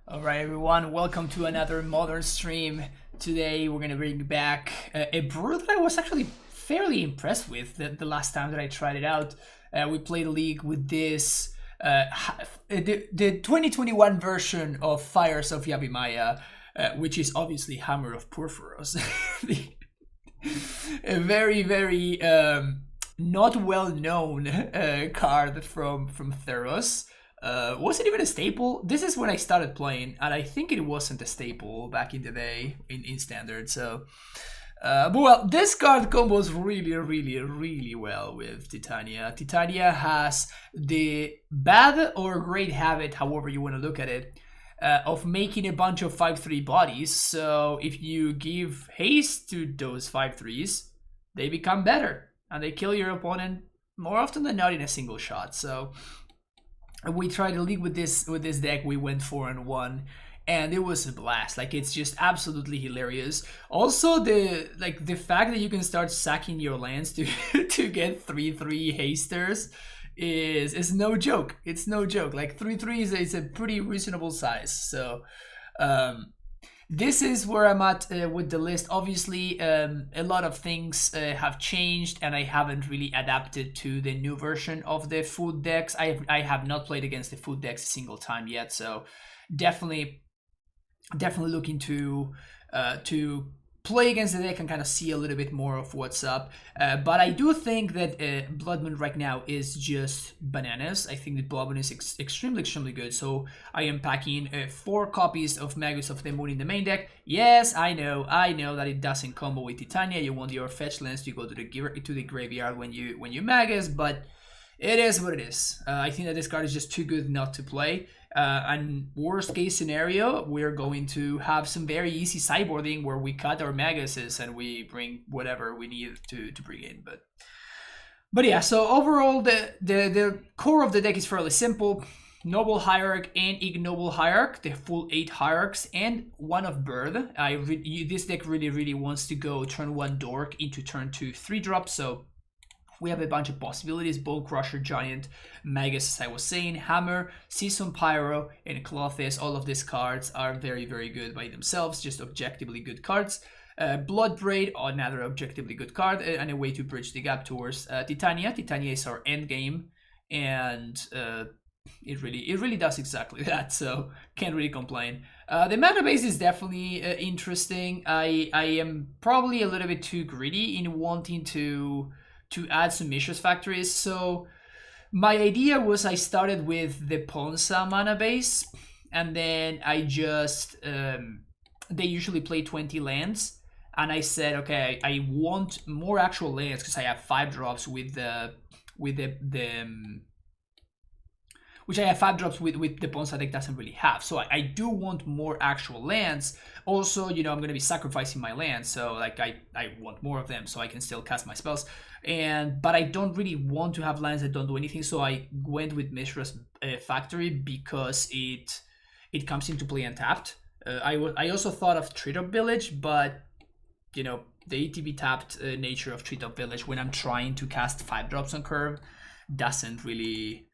Alright everyone, welcome to another modern stream. Today we're gonna bring back a brew that I was actually fairly impressed with the last time that I tried it out. We played a league with this, the 2021 version of Fires of Yabimaya, which is obviously Hammer of Porphyros. A very not well known card from Theros. Wasn't even a staple. This is when I started playing, and I think it wasn't a staple back in the day in standard. So, but well, this card combos really well with Titania. Titania has the bad or great habit, however you want to look at it, of making a bunch of 5/3 bodies. So if you give haste to those 5/3s, they become better and they kill your opponent more often than not in a single shot. So we tried to league with this deck. We went 4-1 and it was a blast. Like, it's just absolutely hilarious. Also, the fact that you can start sacking your lands to to get 3/3 hasters is no joke. It's no joke. Like 3/3 is a pretty reasonable size. So this is where I'm at with the list. Obviously, a lot of things have changed, and I haven't really adapted to the new version of the food decks. I have not played against the food decks a single time yet, so definitely looking to play against the deck and kind of see a little bit more of what's up. But I do think that Blood Moon right now is just bananas. I think that Blood Moon is extremely good. So I am packing 4 copies of Magus of the Moon in the main deck. Yes, I know that it doesn't combo with Titania. You want your fetch lands to go to the graveyard when you Magus, but it is what it is. I think that this card is just too good not to play. And worst case scenario, we're going to have some very easy sideboarding where we cut our Maguses and we bring whatever we need to bring in. But yeah, so overall, the core of the deck is fairly simple. Noble Hierarch and Ignoble Hierarch, the full 8 Hierarchs, and one of Bird. This deck really wants to go turn 1 Dork into turn 2 3-drop, so we have a bunch of possibilities. Bone Crusher, Giant, Magus, as I was saying, Hammer, Season Pyro, and Clothes. All of these cards are very good by themselves, just objectively good cards. Blood Braid, another objectively good card, and a way to bridge the gap towards Titania. Titania is our end game, and it really does exactly that, so can't really complain. The mana base is definitely interesting. I am probably a little bit too greedy in wanting to add some Mishra's Factories. So my idea was I started with the Ponza mana base, and then I just they usually play 20 lands, and I said, okay, I want more actual lands because I have 5 drops with the which I have 5 drops with the Ponza deck doesn't really have. So I do want more actual lands. Also, I'm going to be sacrificing my lands, so like I want more of them so I can still cast my spells. But I don't really want to have lands that don't do anything, so I went with Mishra's Factory because it comes into play untapped. I also thought of Treetop Village, but the ETB tapped nature of Treetop Village when I'm trying to cast 5 drops on curve doesn't really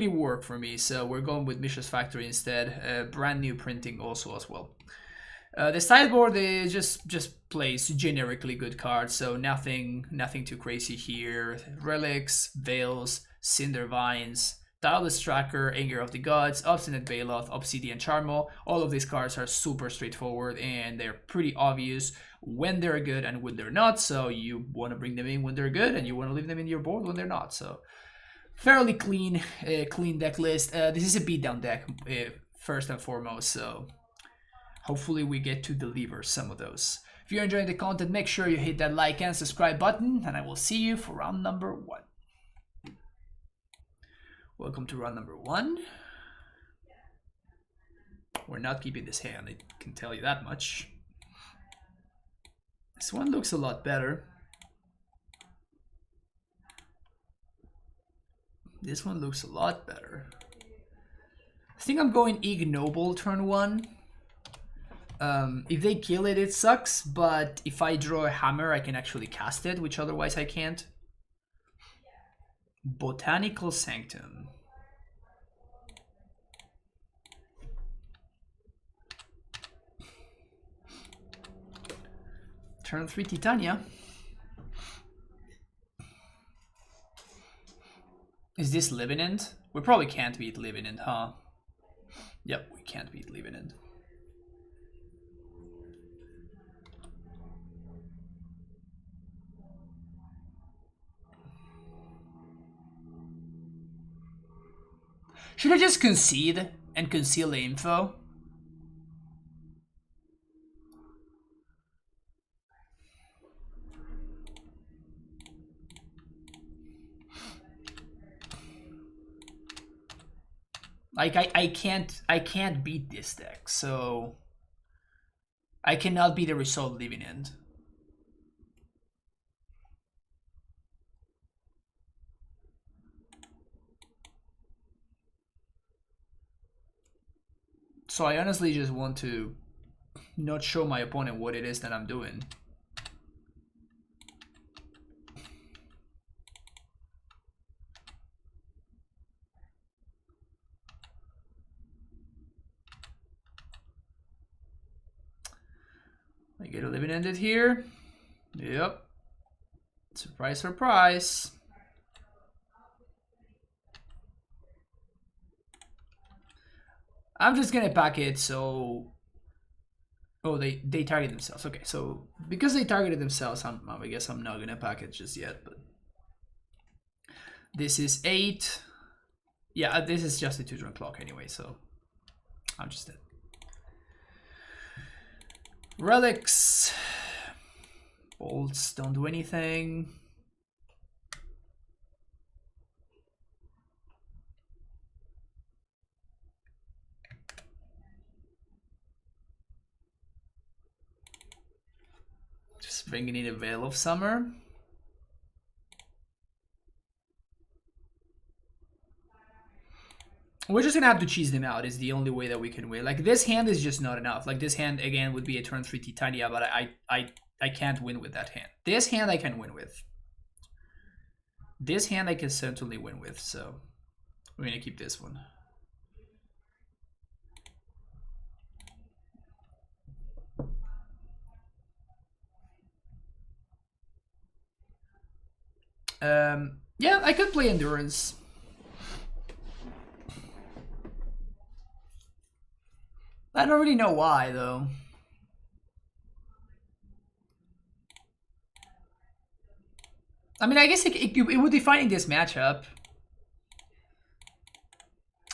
work for me, so we're going with Mishra's Factory instead. Brand new printing also as well. The sideboard is just plays generically good cards, so nothing too crazy here. Relics, Veils, Cinder Vines, Tireless Tracker, Anger of the Gods, Obstinate Baloth, Obsidian Charmo. All of these cards are super straightforward and they're pretty obvious when they're good and when they're not, so you want to bring them in when they're good and you want to leave them in your board when they're not. So fairly clean deck list. This is a beatdown deck first and foremost, so hopefully we get to deliver some of those. If you're enjoying the content, make sure you hit that like and subscribe button, and I will see you for round number 1. Welcome to round number 1. We're not keeping this hand, I can tell you that much. This one looks a lot better. This one looks a lot better. I think I'm going Ignoble turn 1. If they kill it, it sucks, but if I draw a hammer, I can actually cast it, which otherwise I can't. Botanical Sanctum. Turn 3 Titania. Is this Living End? We probably can't beat Living End, huh? Yep, we can't beat Living End. Should I just concede and conceal the info? Like I can't beat this deck, so I cannot beat the result Living End. So I honestly just want to not show my opponent what it is that I'm doing. I get a Living Ended here. Yep. Surprise, surprise. I'm just gonna pack it so... Oh, they target themselves. Okay, so because they targeted themselves, I guess I'm not gonna pack it just yet, but... This is 8. Yeah, this is just a 2-turn clock anyway, so... I'm just dead. Relics. Bolts don't do anything. Just bringing in a Veil of Summer. We're just gonna have to cheese them out. Is the only way that we can win. Like this hand is just not enough. Like this hand again would be a turn 3 Titania, but I can't win with that hand. This hand I can win with. This hand I can certainly win with. So we're gonna keep this one. Yeah, I could play Endurance. I don't really know why, though. I mean, I guess it would be fine in this matchup.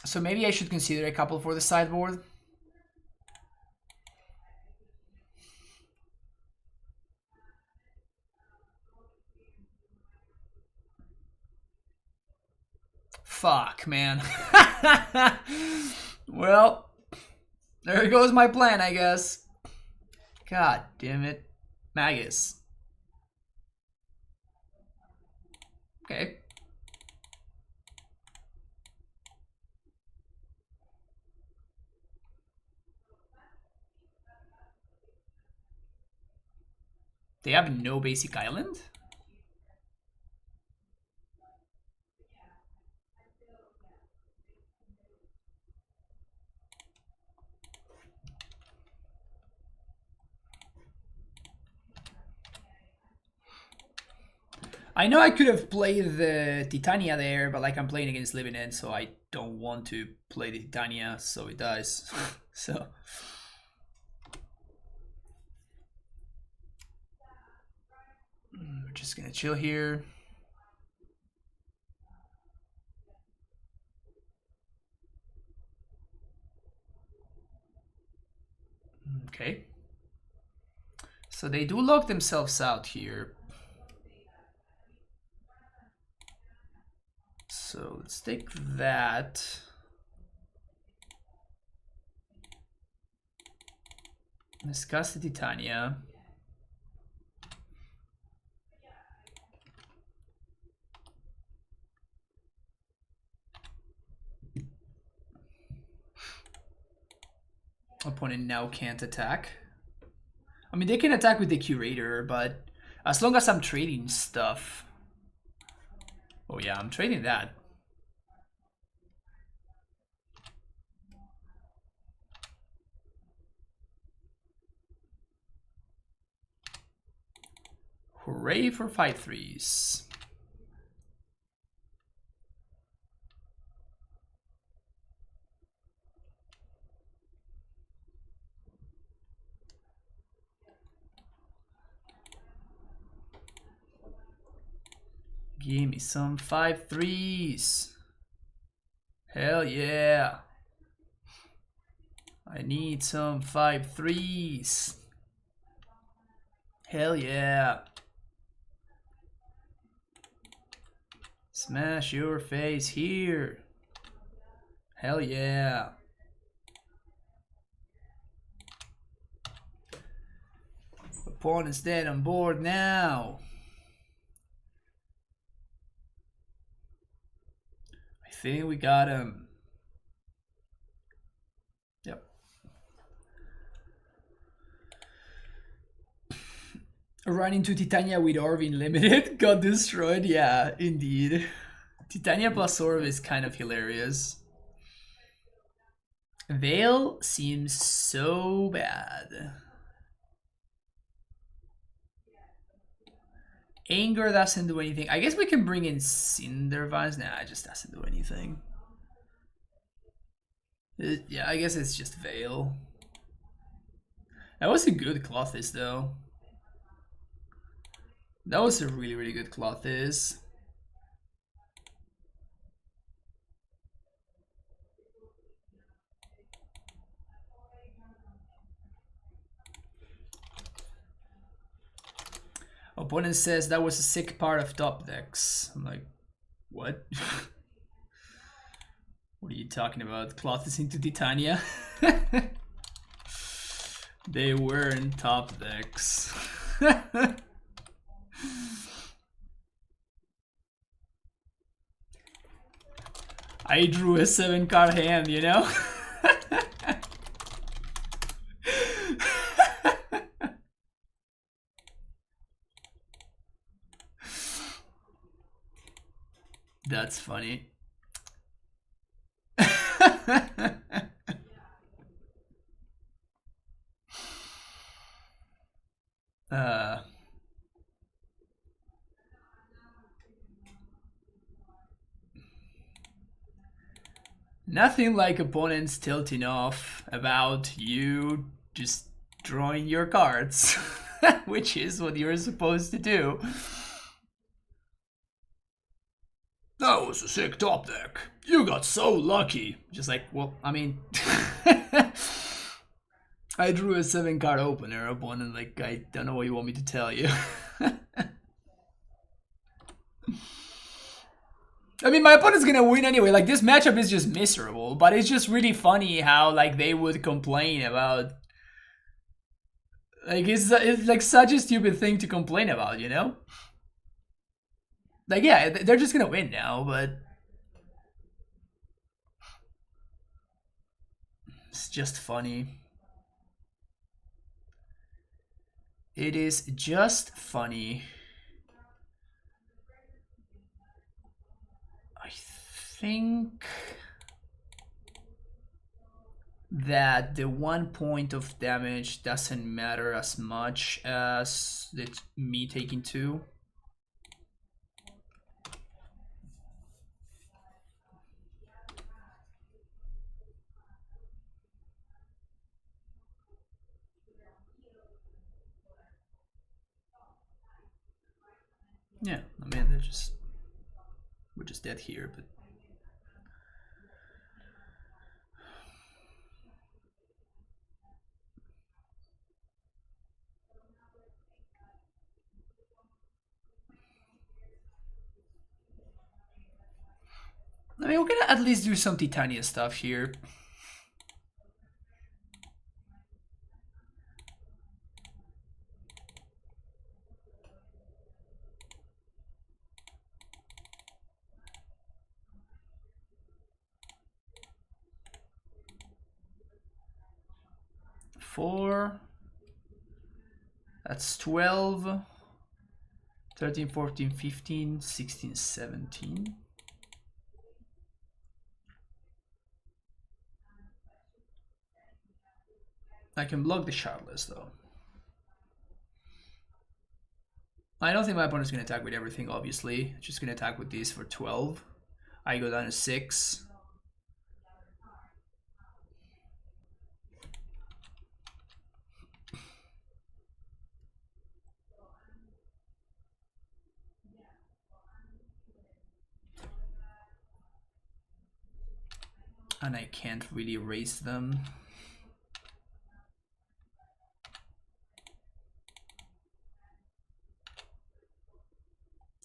So maybe I should consider a couple for the sideboard. Fuck, man. Well, there goes my plan, I guess. God damn it. Magus. Okay. They have no basic island? I know I could have played the Titania there, but like I'm playing against Living End, so I don't want to play the Titania, so it dies. So we're just gonna chill here. Okay. So they do lock themselves out here. So let's take that. Discuss the Titania. Opponent now can't attack. I mean, they can attack with the Curator, but as long as I'm trading stuff. Oh yeah, I'm trading that. Ray for 5/3s. Give me some 5/3s. Hell yeah. I need some 5/3s. Hell yeah. Smash your face here. Hell yeah. Opponent's dead on board now. I think we got him. Yep. Run into Titania with Orvin limited. Got destroyed. Yeah, indeed. Titania plus Orb is kind of hilarious. Veil seems so bad. Anger doesn't do anything. I guess we can bring in Cinder Vines. Nah, it just doesn't do anything. Yeah, I guess it's just Veil. That was a good Clothis though. That was a really, really good Clothis. Opponent says that was a sick part of top decks. I'm like, what? What are you talking about? Clothis into Titania? They were in top decks. I drew a 7-card hand, you know? That's funny. Nothing like opponents tilting off about you just drawing your cards, which is what you're supposed to do. That was a sick top deck. You got so lucky. Just like, well, I mean, I drew a 7-card opener opponent. Like, I don't know what you want me to tell you. I mean, my opponent's gonna win anyway. Like, this matchup is just miserable, but it's just really funny how, like, they would complain about. Like, it's like such a stupid thing to complain about, you know? Like, yeah, they're just gonna win now, but it's just funny. It is just funny. I think that the 1 point of damage doesn't matter as much as me taking 2. Yeah, I mean, we're just dead here, but I mean, we're gonna at least do some Titania stuff here. Four. That's 12. 13, 14, 15, 16, 17. I can block the Shardless though. I don't think my opponent's going to attack with everything, obviously. Just going to attack with these for 12. I go down to 6. And I can't really raise them.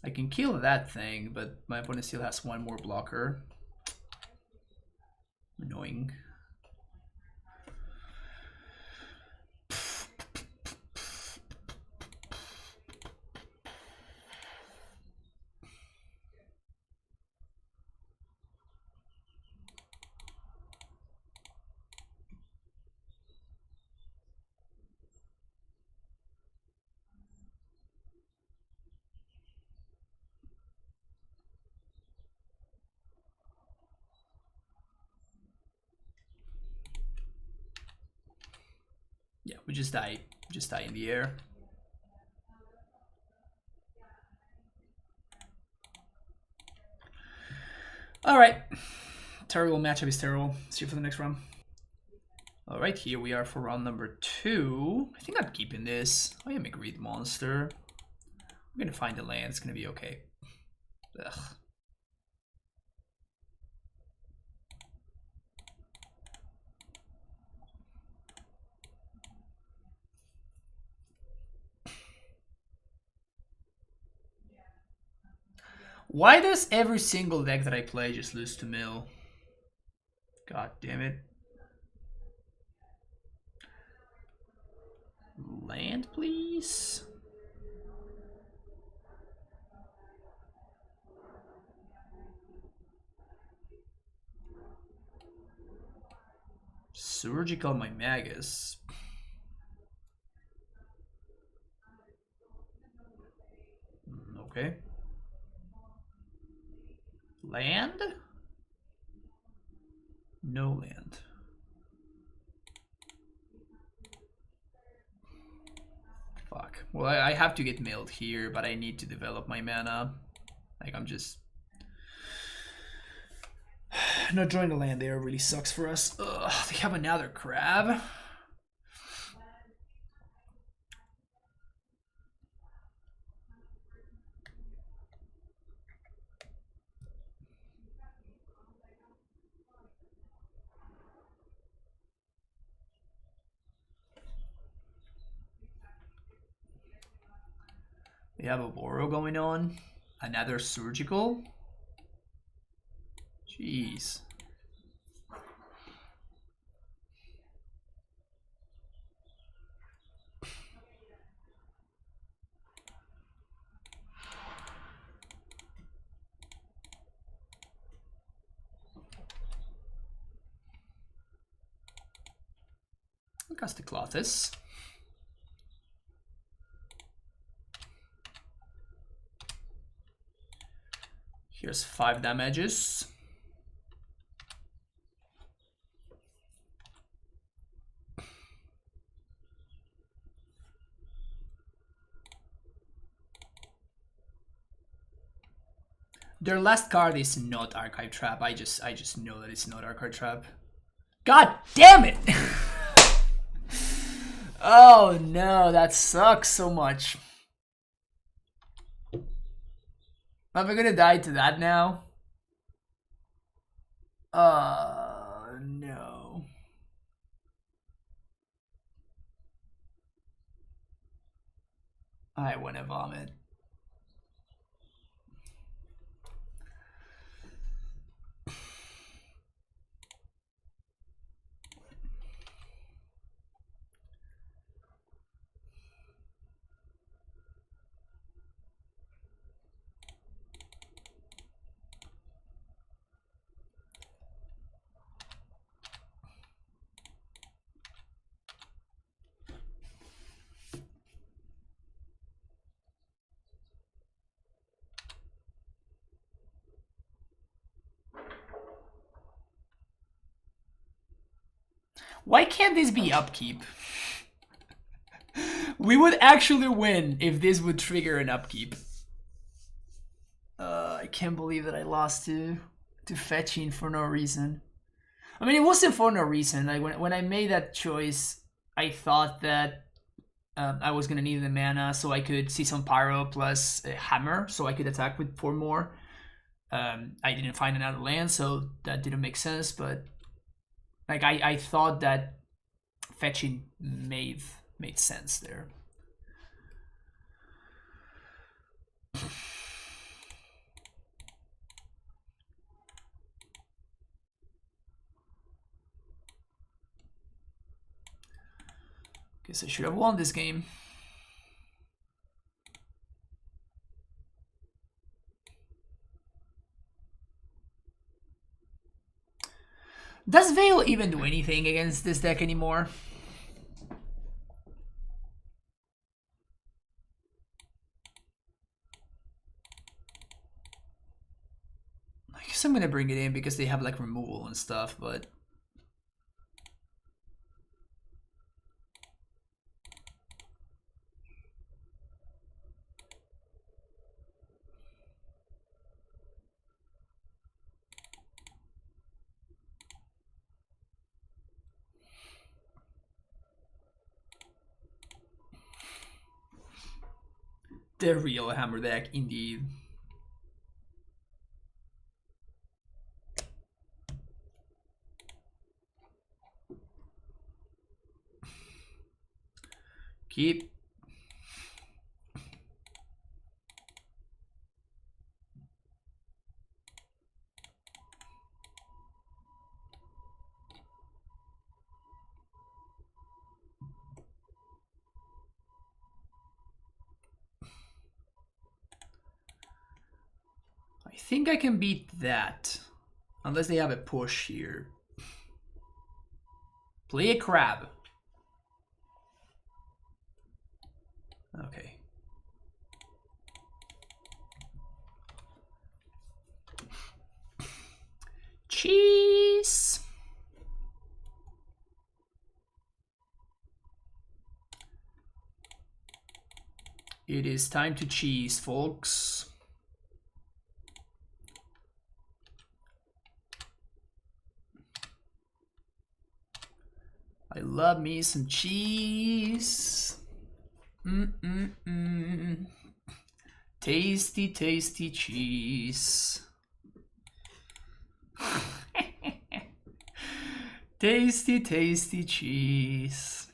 I can kill that thing, but my opponent still has one more blocker. Annoying. Yeah, we just die in the air. All right, terrible matchup is terrible. See you for the next round. All right, here we are for round number 2. I think I'm keeping this. I am a greed monster. I'm gonna find the land. It's gonna be okay. Ugh. Why does every single deck that I play just lose to mill? God damn it. Land, please. Surgical my Magus. Okay. Land? No land. Fuck. Well, I have to get milled here, but I need to develop my mana. Like, I'm just... Not drawing the land there really sucks for us. Ugh, they have another crab. They have a Boro going on. Another surgical. Jeez. Cast the Clothis. Here's 5 damages. Their last card is not Archive Trap. I just know that it's not Archive Trap. God damn it! Oh no, that sucks so much. Am I gonna die to that now? No. I wanna vomit. Why can't this be upkeep? We would actually win if this would trigger an upkeep. I can't believe that I lost to fetching for no reason. I mean, it wasn't for no reason. Like when I made that choice, I thought that I was gonna need the mana so I could see some pyro plus a hammer, so I could attack with 4 more. I didn't find another land, so that didn't make sense. But like I thought that fetching made sense there. Guess I should have won this game. Does Veil even do anything against this deck anymore? I guess I'm gonna bring it in because they have like removal and stuff, but the real hammer deck indeed. Keep. I think I can beat that. Unless they have a push here. Play a crab. Okay. Cheese. It is time to cheese, folks. I love me some cheese. Tasty, tasty cheese. Tasty, tasty cheese.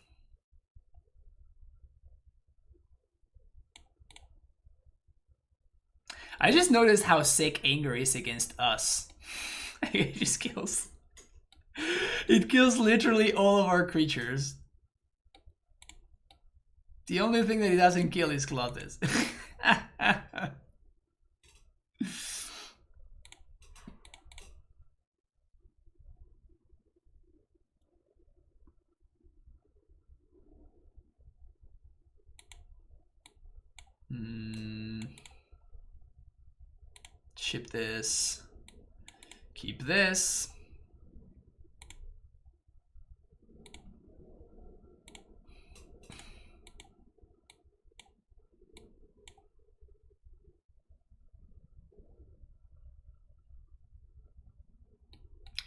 I just noticed how sick anger is against us. It just kills. It kills literally all of our creatures. The only thing that it doesn't kill is Clotis. Ship this. Keep this.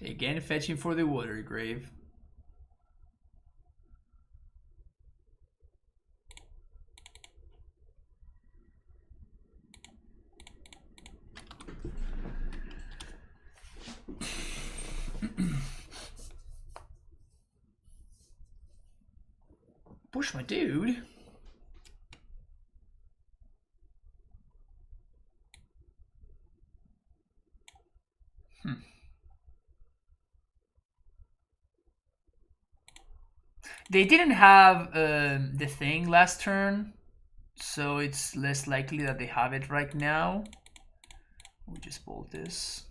Again, fetching for the water grave. Push my dude. They didn't have the thing last turn, so it's less likely that they have it right now. We'll just bolt this.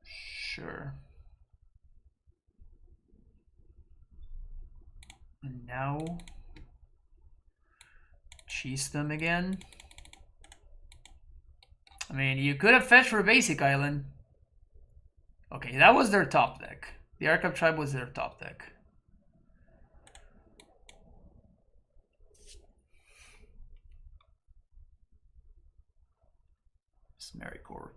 Sure. And now cheese them again. I mean, you could have fetched for a basic island. Okay, that was their top deck. The Archive Tribe was their top deck. Smericorp.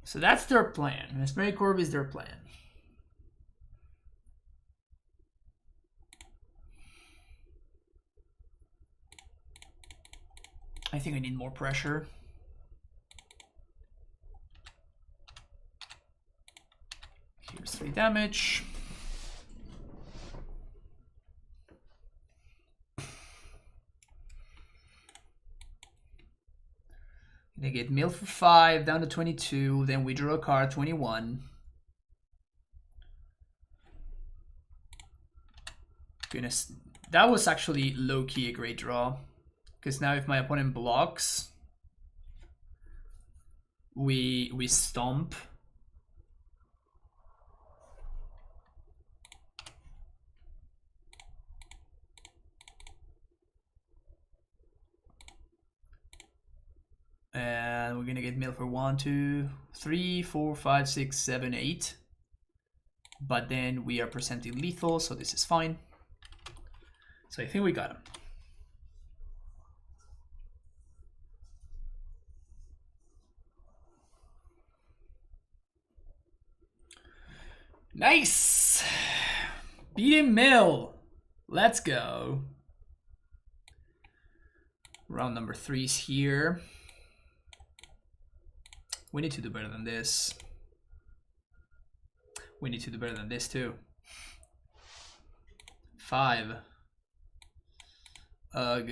So that's their plan. Smericorp is their plan. I think I need more pressure. Here's 3 damage. They get mill for 5, down to 22. Then we draw a card, 21. Goodness, that was actually low-key a great draw. Because now if my opponent blocks, we stomp. And we're gonna get mill for 1, 2, 3, 4, 5, 6, 7, 8. But then we are presenting lethal, so this is fine. So I think we got him. Nice! Beat him mill. Let's go. Round number 3 is here. We need to do better than this. We need to do better than this too. 5. Ugh.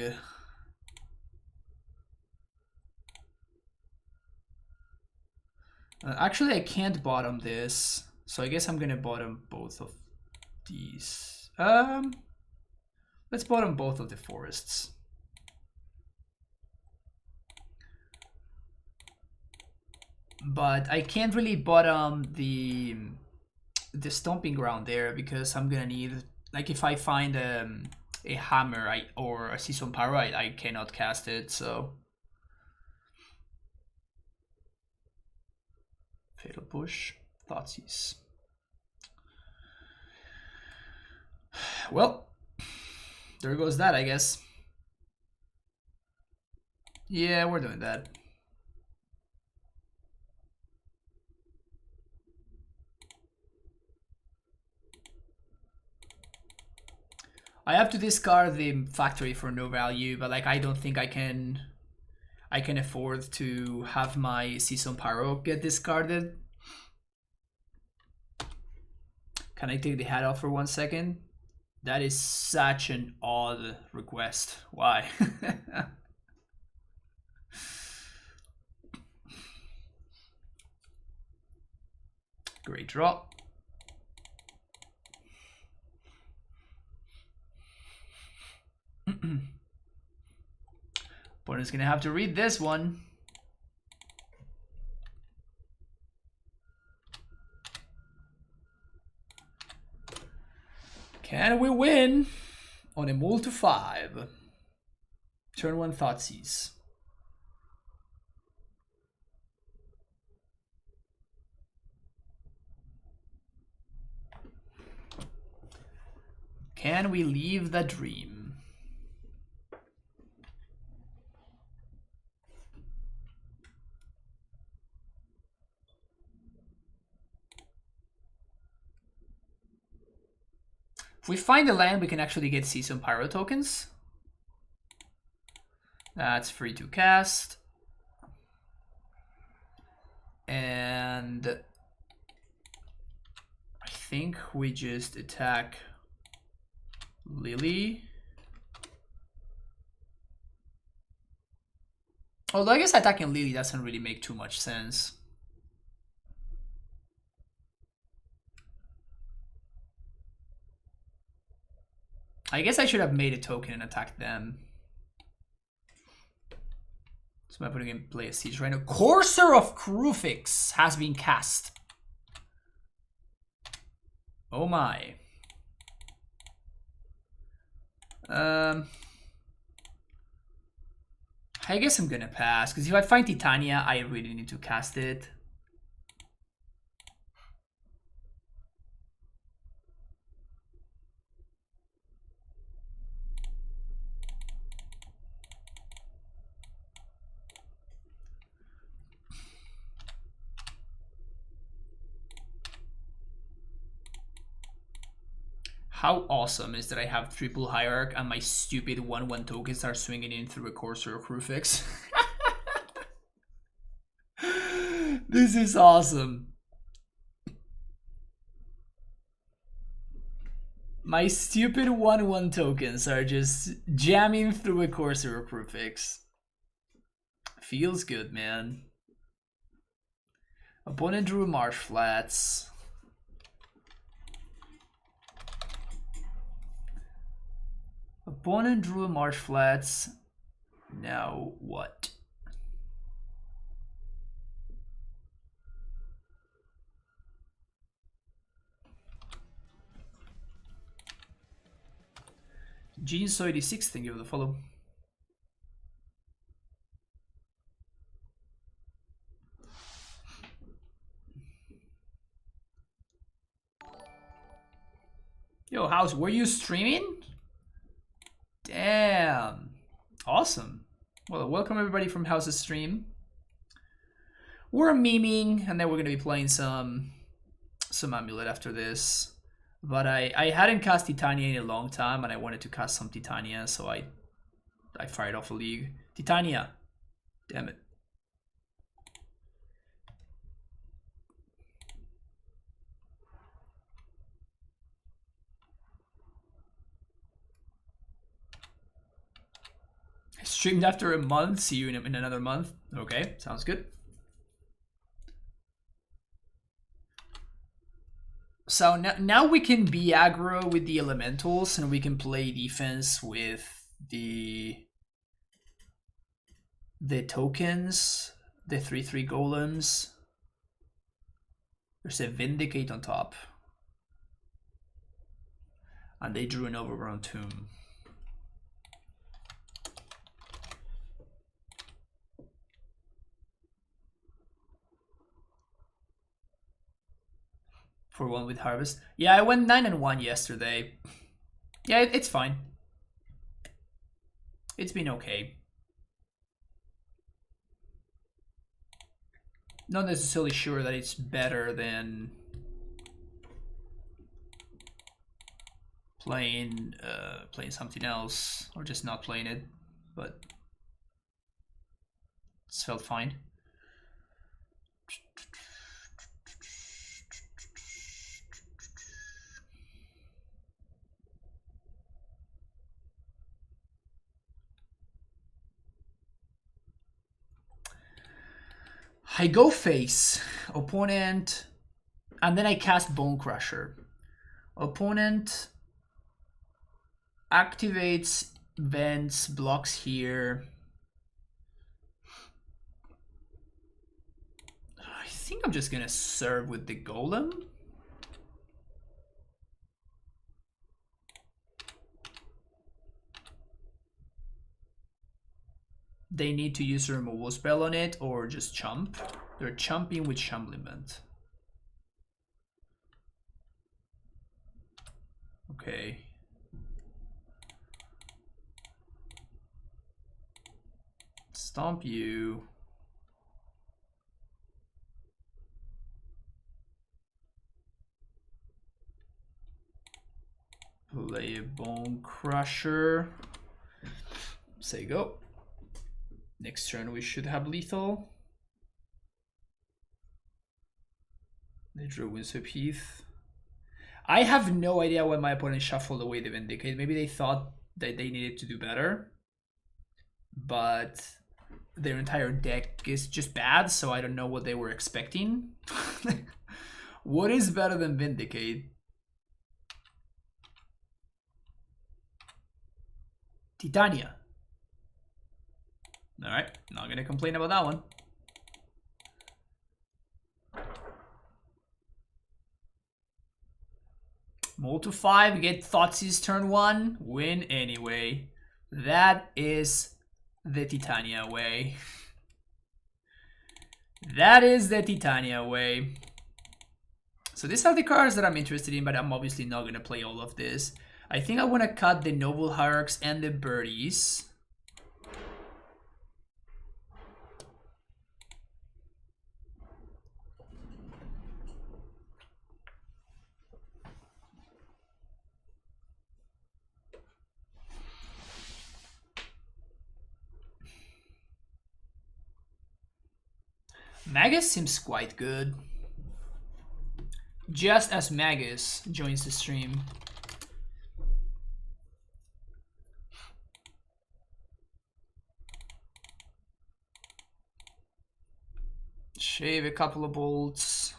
Actually, I can't bottom this, so I guess I'm gonna bottom both of these. Let's bottom both of the forests. But I can't really bottom the stomping ground there because I'm gonna need, like, if I find a hammer or a season pyro, I cannot cast it. So fatal push, Thoughtseize. Well, there goes that, I guess. Yeah, we're doing that. I have to discard the factory for no value, but like I don't think I can afford to have my Season Pyro get discarded. Can I take the hat off for 1 second? That is such an odd request. Why? Great draw. Opponent's gonna have to read this one. Can we win on a mull to 5? Turn 1 Thoughtseize. Can we leave the dream? If we find a land, we can actually get Season Pyro tokens. That's free to cast. And I think we just attack Lily. Although I guess attacking Lily doesn't really make too much sense. I guess I should have made a token and attacked them. So I'm putting in play a Siege Rhino. Courser of Krufix has been cast. Oh my. I guess I'm gonna pass, because if I find Titania, I really need to cast it. How awesome is that I have triple hierarch and my stupid 1/1 tokens are swinging in through a Corsair or Crewfix? This is awesome. My stupid 1/1 tokens are just jamming through a Corsair or Crewfix. Feels good, man. Opponent drew Marsh Flats. Opponent drew Marsh Flats. Now what? Jeanso86, thank you for the follow. Yo, House, were you streaming? Damn. Awesome. Well, welcome everybody from House's stream. We're memeing, and then we're going to be playing some Amulet after this. But I hadn't cast Titania in a long time, and I wanted to cast some Titania, so I fired off a league. Titania. Damn it. I streamed after a month. See you in another month. Okay, sounds good. So now we can be aggro with the elementals, and we can play defense with the tokens, the 3/3 golems. There's a Vindicate on top. And they drew an Overgrown Tomb. For one with Harvest. Yeah, I went 9-1 yesterday. Yeah, it's fine. It's been okay. Not necessarily sure that it's better than playing something else or just not playing it, but it's felt fine. I go face, opponent, and then I cast Bone Crusher. Opponent activates, vents, blocks here. I think I'm just gonna serve with the Golem. They need to use a removal spell on it or just chump. They're chumping with Shamblement. Okay. Stomp you. Play a Bone Crusher. Say go. Next turn we should have lethal. They drew Windsweep Heath. I have no idea why my opponent shuffled away the Vindicate. Maybe they thought that they needed to do better. But their entire deck is just bad, so I don't know what they were expecting. What is better than Vindicate? Titania. Alright, not gonna complain about that one. Mull to 5, get Thoughtseize turn 1, win anyway. That is the Titania way. That is the Titania way. So these are the cards that I'm interested in, but I'm obviously not gonna play all of this. I think I wanna cut the Noble Hierarchs and the Birdies. Magus seems quite good. Just as Magus joins the stream. Shave a couple of bolts.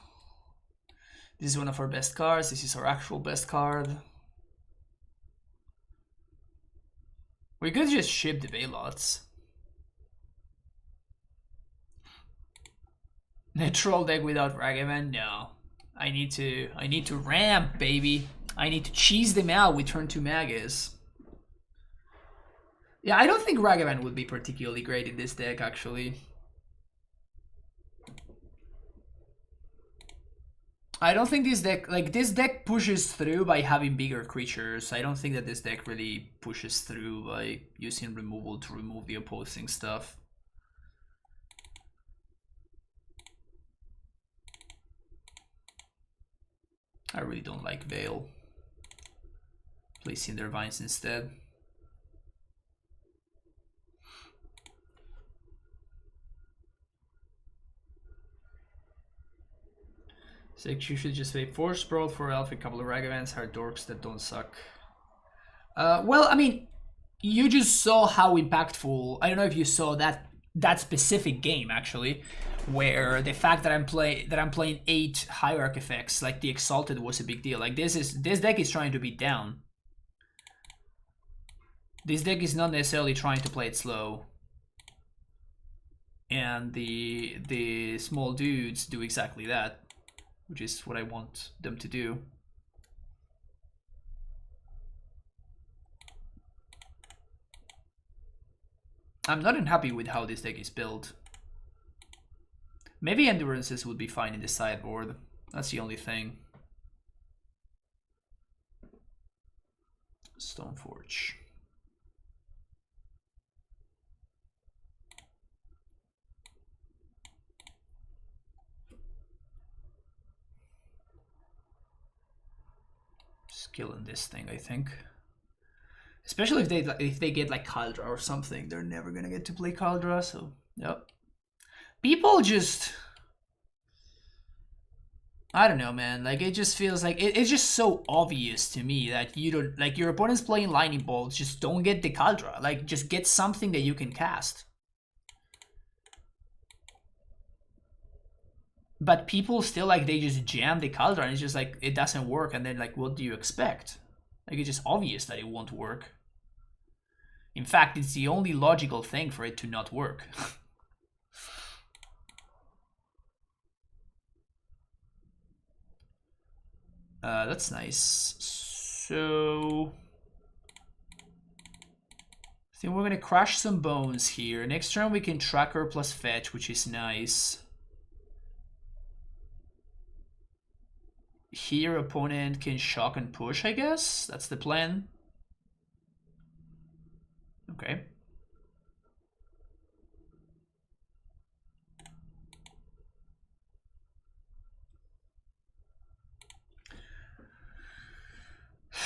This is one of our best cards. This is our actual best card. We could just ship the Velots. A troll deck without Ragavan? No. I need to ramp, baby. I need to cheese them out with turn 2 Magus. Yeah, I don't think Ragavan would be particularly great in this deck, actually. I don't think this deck pushes through by having bigger creatures. I don't think that this deck really pushes through by using removal to remove the opposing stuff. I really don't like Veil. Play Cinder Vines instead. So you should just play 4 Sprawl, 4 Elf, a couple of Ragavans, hard dorks that don't suck. Well, I mean, you just saw how impactful. I don't know if you saw that specific game actually, where the fact that I'm playing 8 Hierarch effects, like the Exalted, was a big deal. Like this deck is trying to beat down. This deck is not necessarily trying to play it slow. And the small dudes do exactly that, which is what I want them to do. I'm not unhappy with how this deck is built. Maybe Endurances would be fine in the sideboard. That's the only thing. Stoneforge. Just killing this thing, I think. Especially if they get like Kaldra or something, they're never gonna get to play Kaldra. So yep. People just, I don't know, man. Like it just feels like it's just so obvious to me that you don't like your opponent's playing lightning bolts. Just don't get the Kaldra. Like just get something that you can cast. But people still like they just jam the Kaldra and it's just like it doesn't work. And then like, what do you expect? Like it's just obvious that it won't work. In fact, it's the only logical thing for it to not work. That's nice. So I think we're gonna crash some bones here. Next turn we can tracker plus fetch, which is nice. Here opponent can shock and push, I guess. That's the plan. Okay.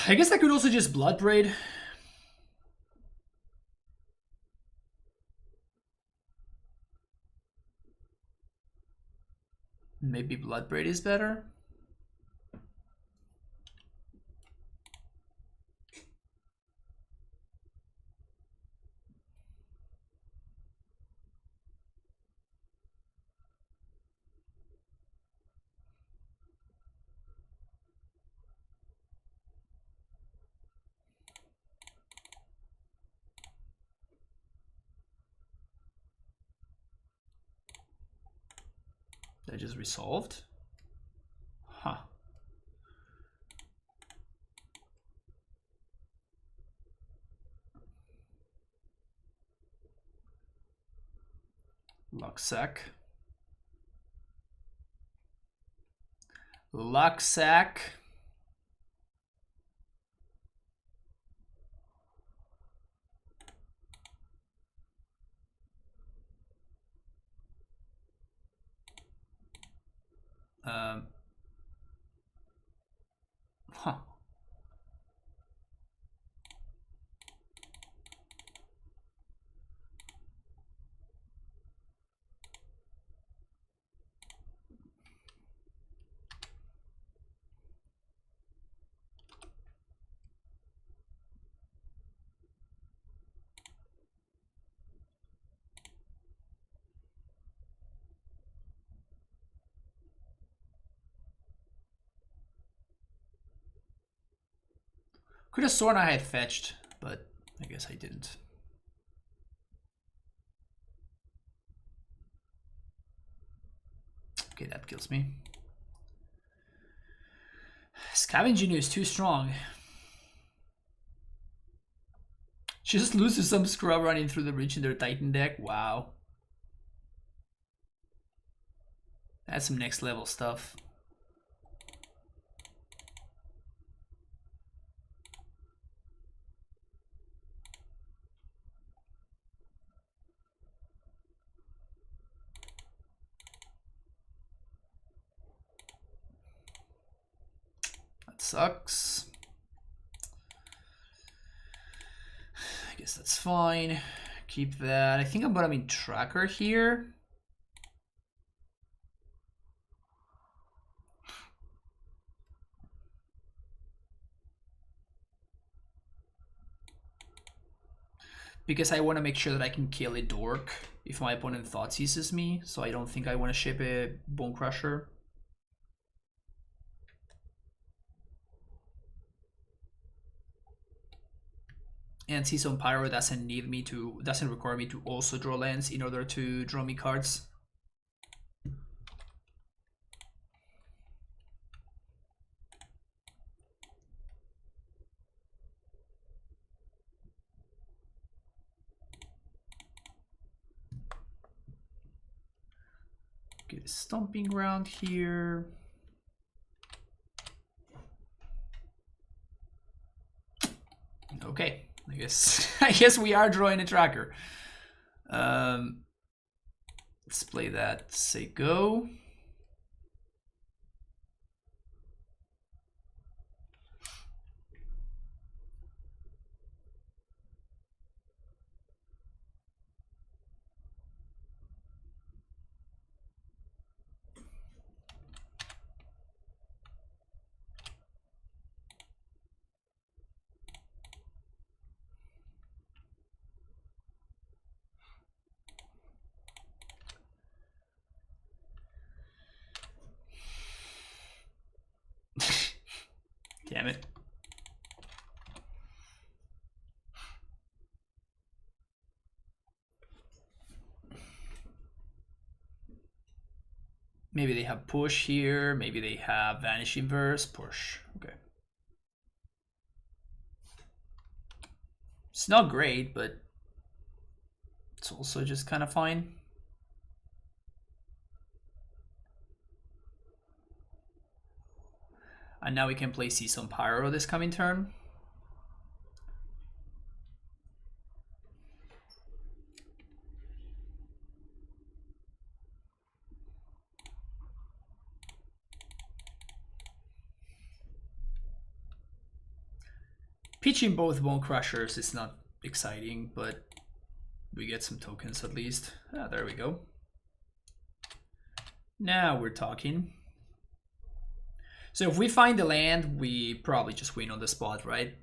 I guess I could also just Blood Braid. Maybe Blood Braid is better. That just resolved. Huh. Lucksack. Lucksack. Huh. Could have sworn I had fetched, but I guess I didn't. Okay, that kills me. Scavenging is too strong. Just loses some scrub running through the reach in their Titan deck. Wow. That's some next level stuff. That sucks. I guess that's fine. Keep that. I think I'm gonna be tracker here. Because I want to make sure that I can kill a dork if my opponent thought seizes me. So I don't think I want to ship a Bone Crusher. And Season Pyro doesn't require me to also draw lands in order to draw me cards. Get a Stomping Ground here. Okay, I guess we are drawing a tracker. Let's play that. Say go. Damn it. Maybe they have push here. Maybe they have vanish inverse. Push. Okay. It's not great, but it's also just kind of fine. And now we can play Season Pyro this coming turn. Pitching both Bone Crushers is not exciting, but we get some tokens at least. Ah, there we go. Now we're talking. So if we find the land, we probably just win on the spot, right?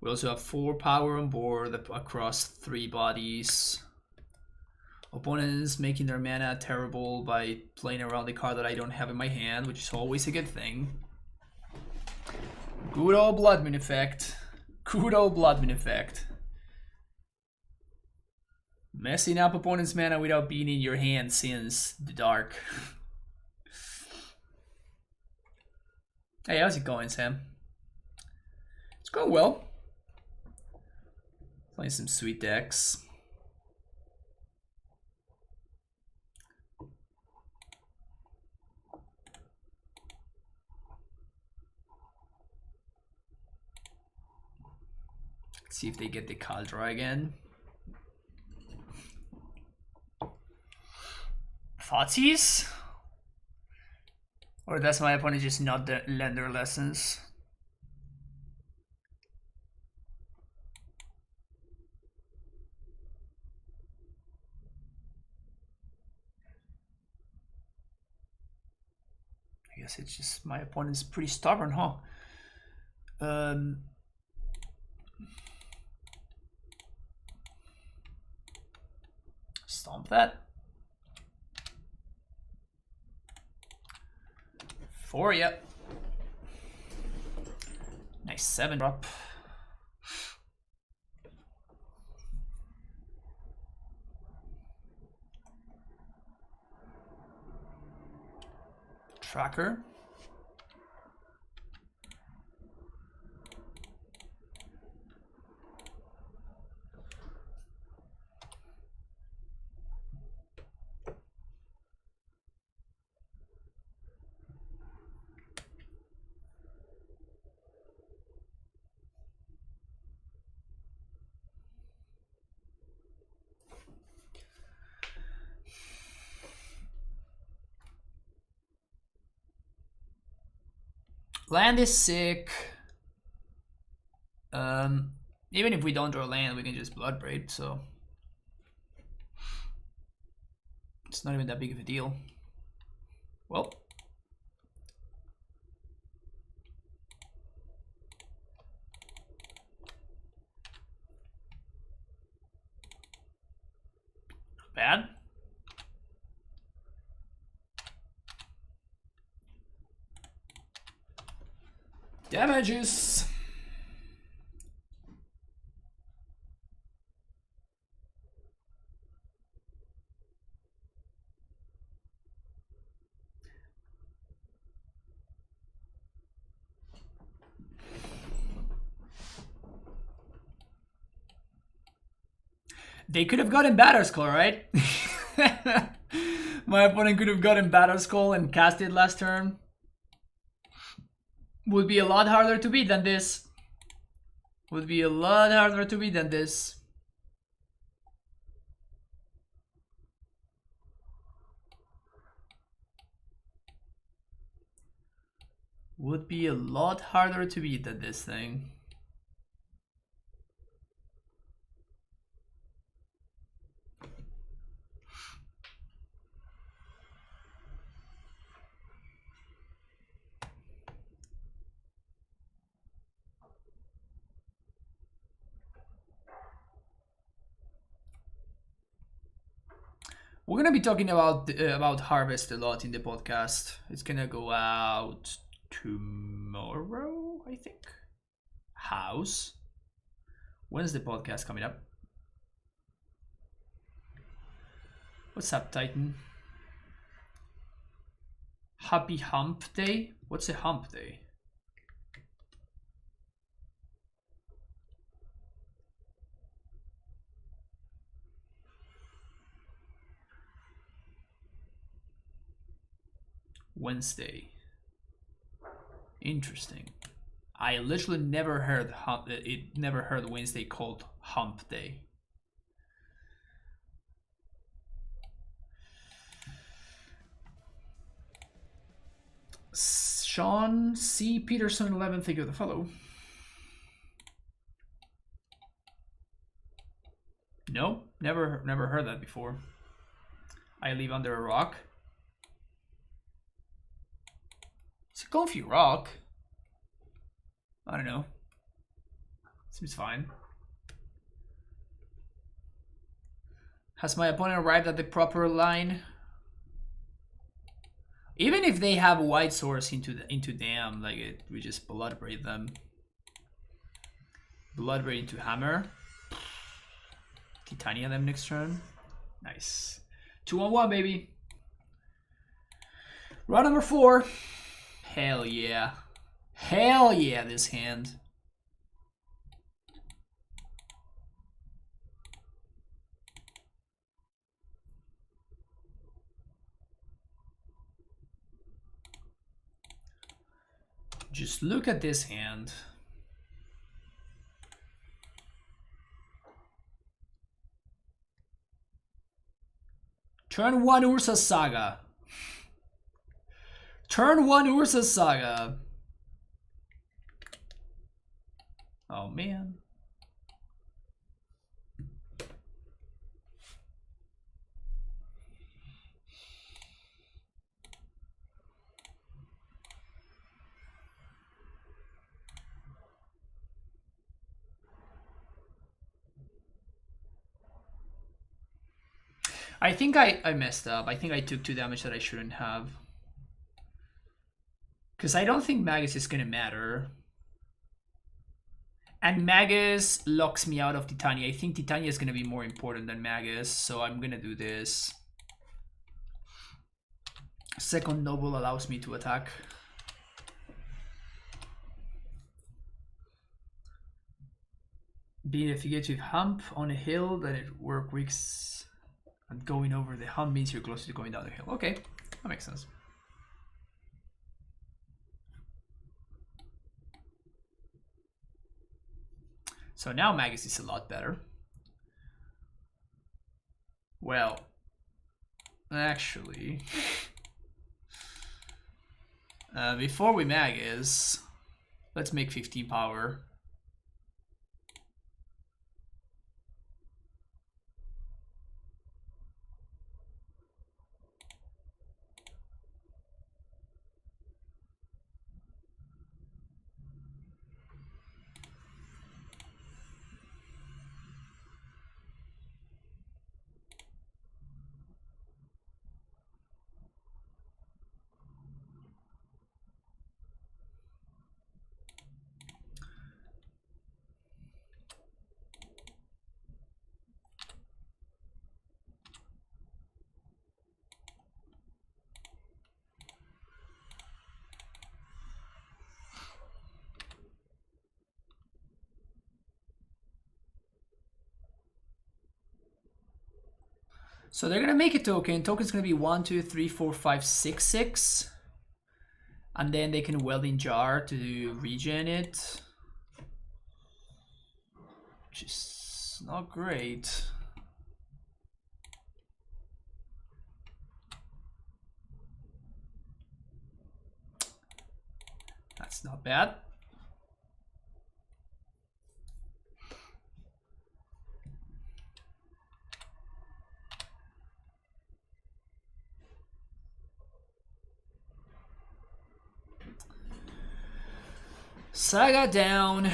We also have 4 power on board across 3 bodies. Opponents making their mana terrible by playing around the card that I don't have in my hand, which is always a good thing. Good old Bloodmoon effect. Good old Bloodmoon effect. Messing up opponent's mana without being in your hand since the dark. Hey, how's it going, Sam? It's going well. Playing some sweet decks. Let's see if they get the Kaldra again. Thoughtseize? Or does my opponent just not learn their lessons? I guess it's just my opponent's pretty stubborn, huh? Stomp that. For ya. Nice 7 drop. Tracker. Land is sick. Even if we don't draw land, we can just blood braid, so it's not even that big of a deal. Well, bad. Damages. They could have gotten Batterskull, right? My opponent could have gotten Batterskull and cast it last turn. Would be a lot harder to beat than this. Would be a lot harder to beat than this. Would be a lot harder to beat than this thing. We're gonna be talking about Harvest a lot in the podcast. It's gonna go out tomorrow, I think. House. When's the podcast coming up? What's up, Titan? Happy Hump Day? What's a Hump Day? Wednesday. Interesting. I literally never heard Wednesday called Hump Day. Sean C. Peterson 11, thank you for the follow. No, never heard that before. I live under a rock. It's a comfy rock. I don't know. Seems fine. Has my opponent arrived at the proper line? Even if they have white source into dam, like we just blood braid them. Blood braid into hammer. Titania them next turn. Nice. 2-on-1, baby. Round number 4. Hell yeah. Hell yeah, this hand. Just look at this hand. Turn 1 Ursa Saga. Turn 1 Ursa Saga. Oh man. I think I messed up. I think I took 2 damage that I shouldn't have. Because I don't think Magus is going to matter. And Magus locks me out of Titania. I think Titania is going to be more important than Magus, so I'm going to do this. Second Noble allows me to attack. Being a fugitive hump on a hill that it work weeks and going over the hump means you're closer to going down the hill. Okay, that makes sense. So now Magus is a lot better. Well, actually, before we Magus, let's make 15 power. So they're gonna make a token. Token's gonna be 1, 2, 3, 4, 5, 6, 6. And then they can welding jar to regen it. Which is not great. That's not bad. Saga down.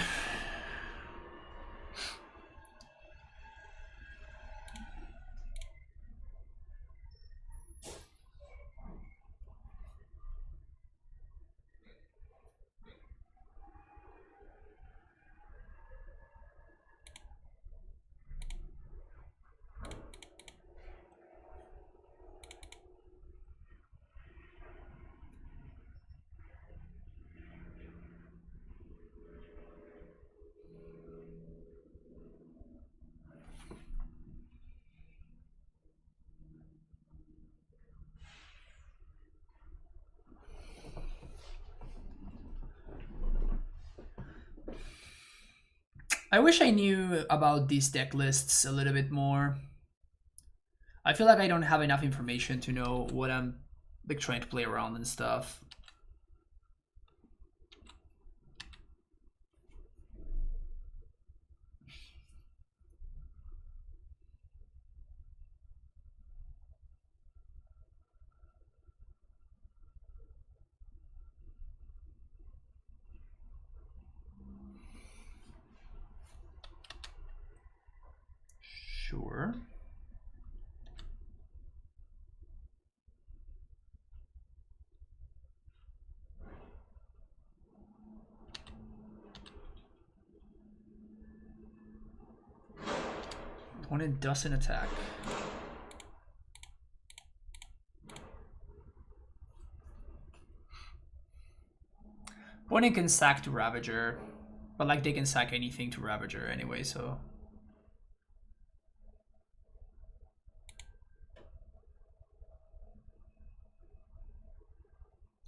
I wish I knew about these deck lists a little bit more. I feel like I don't have enough information to know what I'm like trying to play around and stuff. Sure. Opponent doesn't attack. Opponent can sack to Ravager, but like they can sack anything to Ravager anyway, so.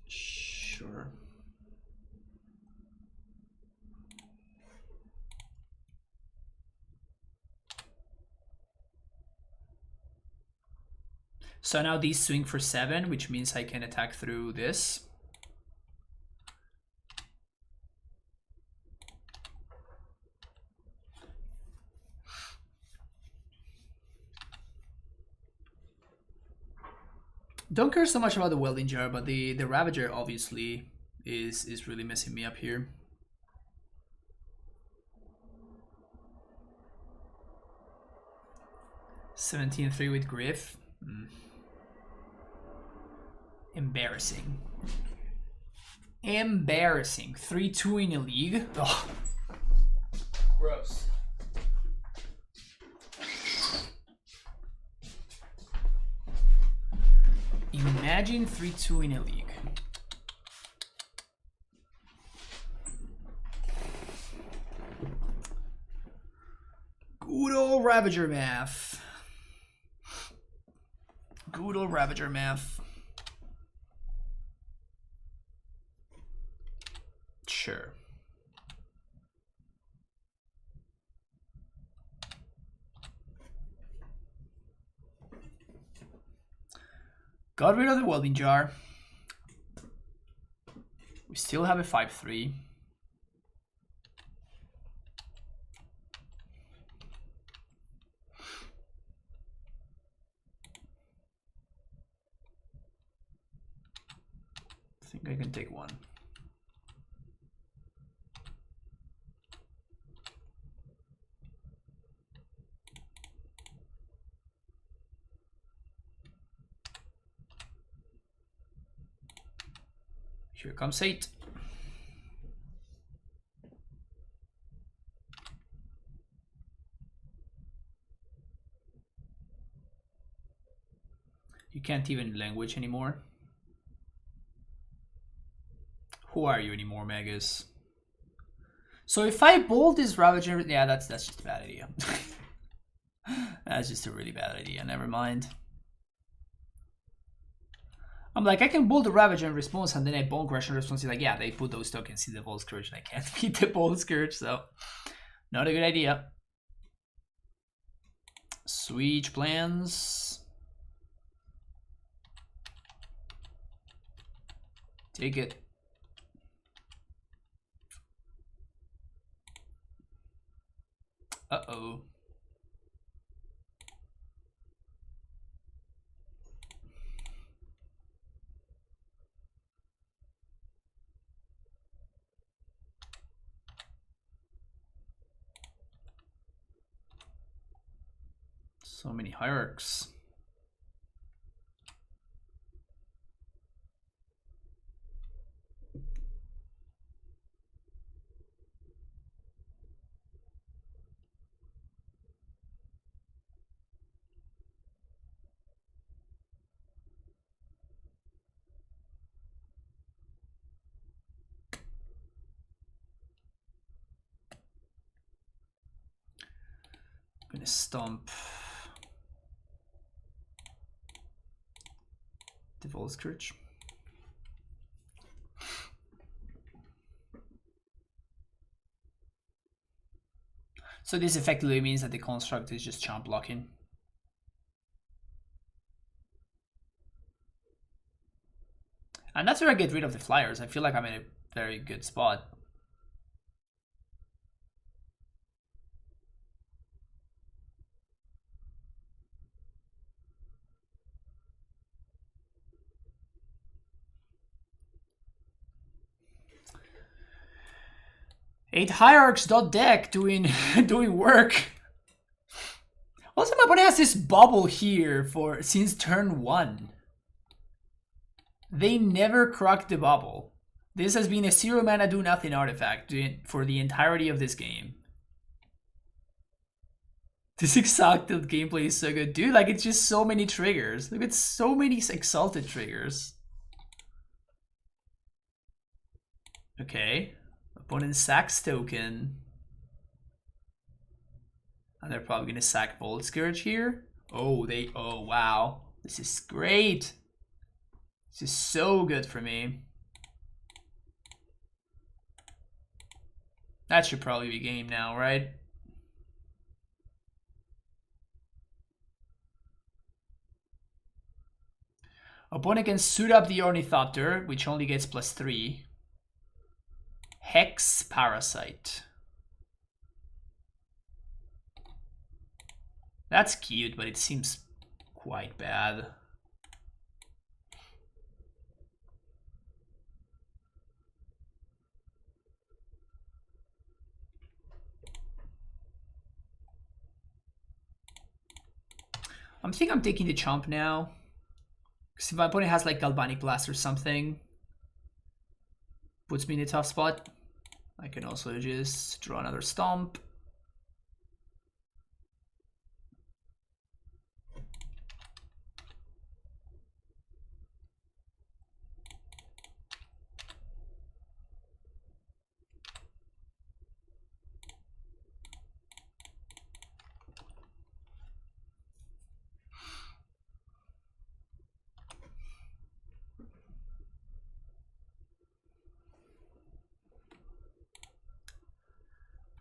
Sure. So now these swing for 7, which means I can attack through this. Don't care so much about the welding jar, but the Ravager obviously is really messing me up here. $17-3 with Griff. Embarrassing. Embarrassing. 3-2 in a league. Ugh. Gross. Imagine 3-2 in a league. Good old Ravager math. Good old Ravager math. Sure. Got rid of the welding jar. We still have a 5-3. I think I can take one. Here comes 8. You can't even language anymore. Who are you anymore, Magus? So if I bolt this Ravager, yeah, that's just a bad idea. That's just a really bad idea. Never mind. I'm like, I can bolt the Ravager in response, and then I Bone Crush in response. Like, yeah, they put those tokens in the Bolt Scourge, and I can't beat the Bolt Scourge, so not a good idea. Switch plans. Take it. Uh-oh. So many hierarchs. I'm gonna stomp the Bolt Scourge. So this effectively means that the construct is just chomp blocking. And that's where I get rid of the flyers. I feel like I'm in a very good spot. Eight hierarchs dot deck doing work. Also, my opponent has this bubble here since turn 1. They never cracked the bubble. This has been a 0 mana do nothing artifact for the entirety of this game. This Exalted gameplay is so good. Dude, like, it's just so many triggers. Look at so many Exalted triggers. Okay. Opponent sacks token. And they're probably gonna sack Bolt Scourge here. Oh, wow. This is great. This is so good for me. That should probably be game now, right? Opponent can suit up the Ornithopter, which only gets +3. Hex Parasite. That's cute, but it seems quite bad. I think I'm taking the chomp now. Because if my opponent has like Galvanic Blast or something, puts me in a tough spot. I can also just draw another stomp.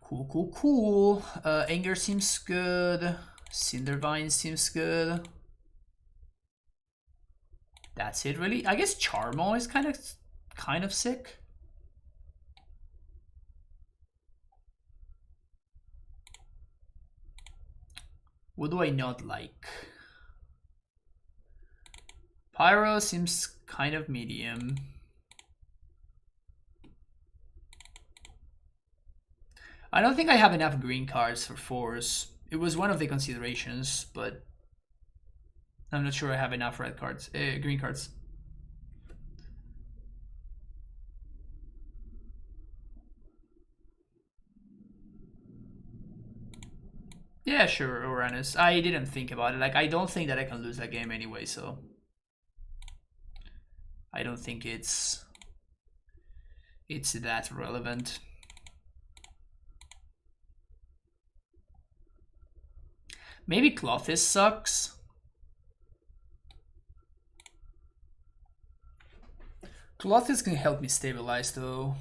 Cool. Anger seems good. Cindervine seems good. That's it, really. I guess Charmo is kind of sick. What do I not like? Pyro seems kind of medium. I don't think I have enough green cards for Force. It was one of the considerations, but I'm not sure I have enough red cards, green cards. Yeah, sure, Uranus. I didn't think about it. Like, I don't think that I can lose that game anyway, so I don't think it's that relevant. Maybe Clothis sucks. Clothis can help me stabilize though.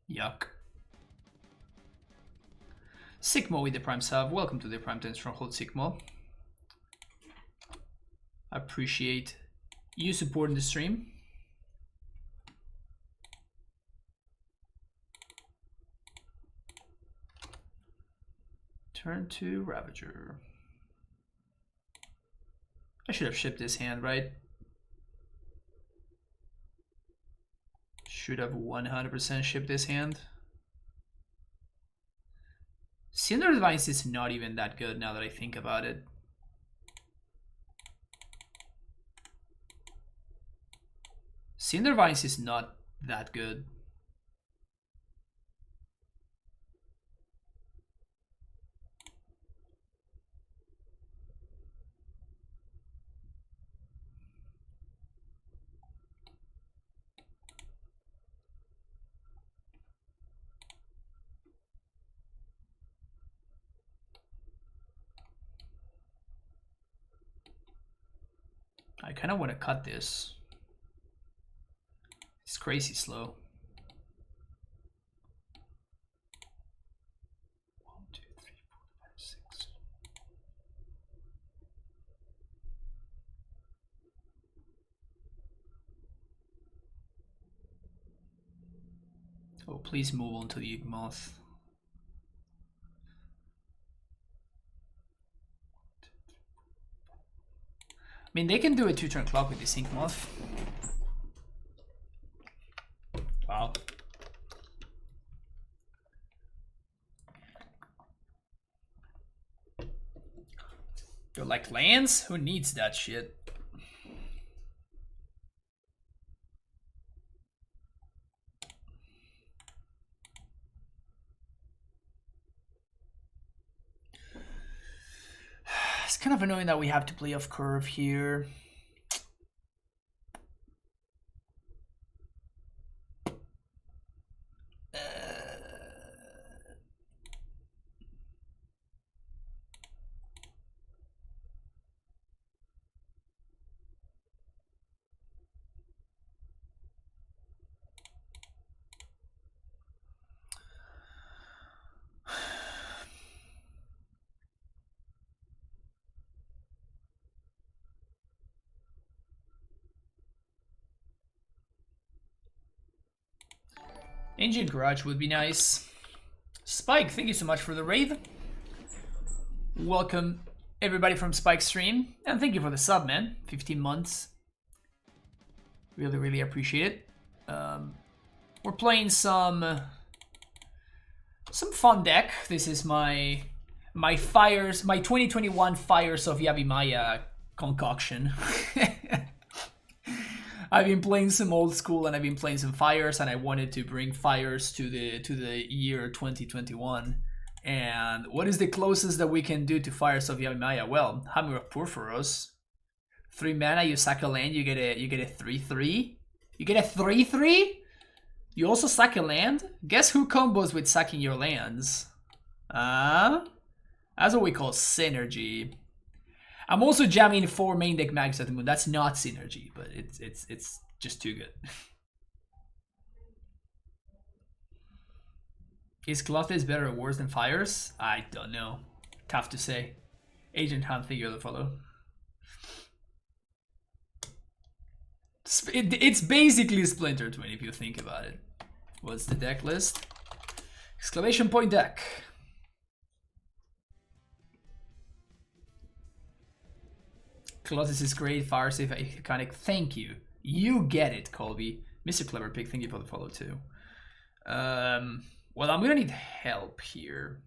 Yuck. Sigmo with the Prime sub. Welcome to the Prime 10 Stronghold, Sigmo. I appreciate you supporting the stream. Turn to Ravager. I should have shipped this hand, right? Should have 100% shipped this hand. Cinder Device is not even that good now that I think about it. Cinder Vines is not that good. I kind of want to cut this. It's crazy slow. 1, 2, 3, 4, 5, 6. Oh, please move on to the Yigmoth. I mean, they can do a 2-turn clock with this Inkmoth. Wow. They're like lands? Who needs that shit? It's kind of annoying that we have to play off curve here. Ancient Garage would be nice. Spike, thank you so much for the raid. Welcome everybody from Spike's stream. And thank you for the sub, man. 15 months. Really, really appreciate it. We're playing some fun deck. This is my Fires, my 2021 Fires of Yavimaya concoction. I've been playing some old school and I've been playing some Fires, and I wanted to bring Fires to the year 2021. And what is the closest that we can do to Fires of Yavimaya? Well, Hammer of Purphoros, 3 mana, you sack a land, you get a 3/3. You get a 3/3? You also sack a land? Guess who combos with sacking your lands? That's what we call synergy. I'm also jamming 4 main deck mags at the moon. That's not synergy, but it's just too good. Is Clothes better or worse than Fires? I don't know. Tough to say. Agent Hunt figure to follow. It's basically Splinter Twin if you think about it. What's the deck list? Exclamation point deck. Colossus is great, fire safe, iconic. Thank you. You get it, Colby. Mr. Clever Pig, thank you for the follow too. Well, I'm gonna need help here.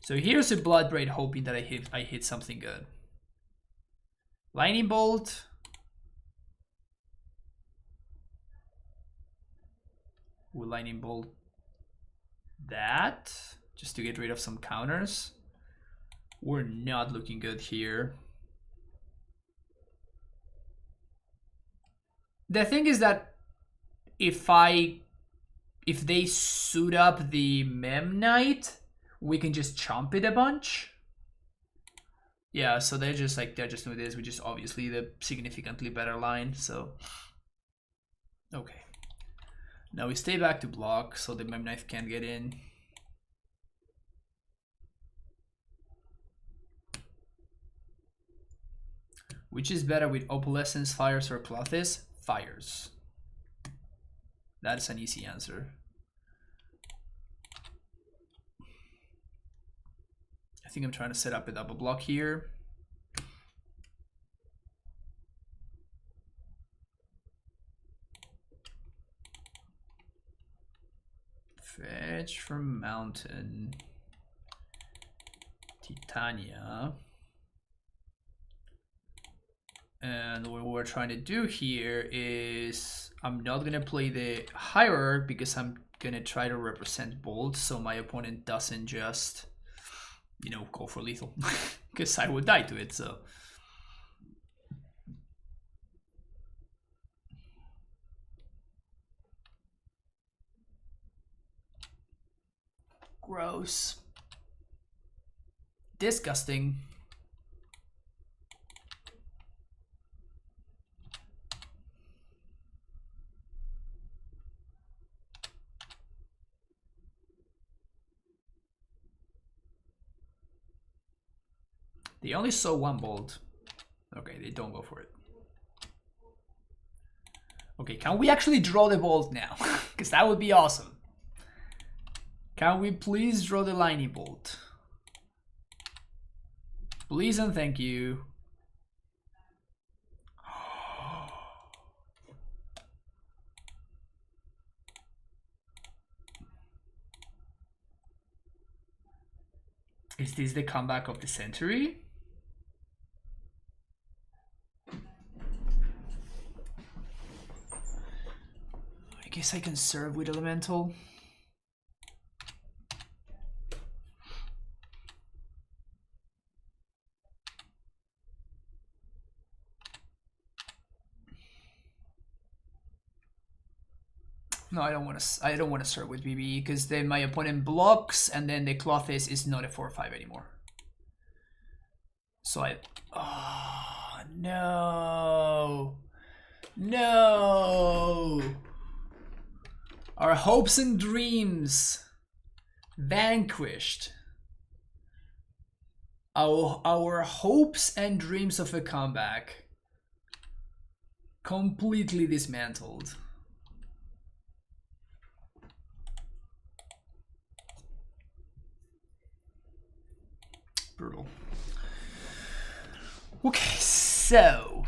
So here's a Bloodbraid hoping that I hit something good. Lightning Bolt. We'll Lightning Bolt that just to get rid of some counters. We're not looking good here. The thing is that if they suit up the Mem Knight, we can just chomp it a bunch. Yeah, so they're just doing this, which is obviously the significantly better line, so okay. Now we stay back to block so the Mem Knight can't get in. Which is better with Opalescence, Fires, or Clothes? Fires. That's an easy answer. I think I'm trying to set up a double block here. Fetch from Mountain. Titania. And what we're trying to do here is I'm not going to play the Hierarch because I'm going to try to represent Bolt so my opponent doesn't just, you know, go for lethal. Because I would die to it, so. Gross. Disgusting. They only saw 1 bolt. Okay, they don't go for it. Okay, can we actually draw the bolt now? Because that would be awesome. Can we please draw the Lightning Bolt? Please and thank you. Is this the comeback of the century? I guess I can serve with Elemental. No, I don't want to serve with BB because then my opponent blocks and then the Clothes is not a 4/5 anymore. So oh no. No. Our hopes and dreams vanquished. Our hopes and dreams of a comeback completely dismantled. Brutal. Okay, so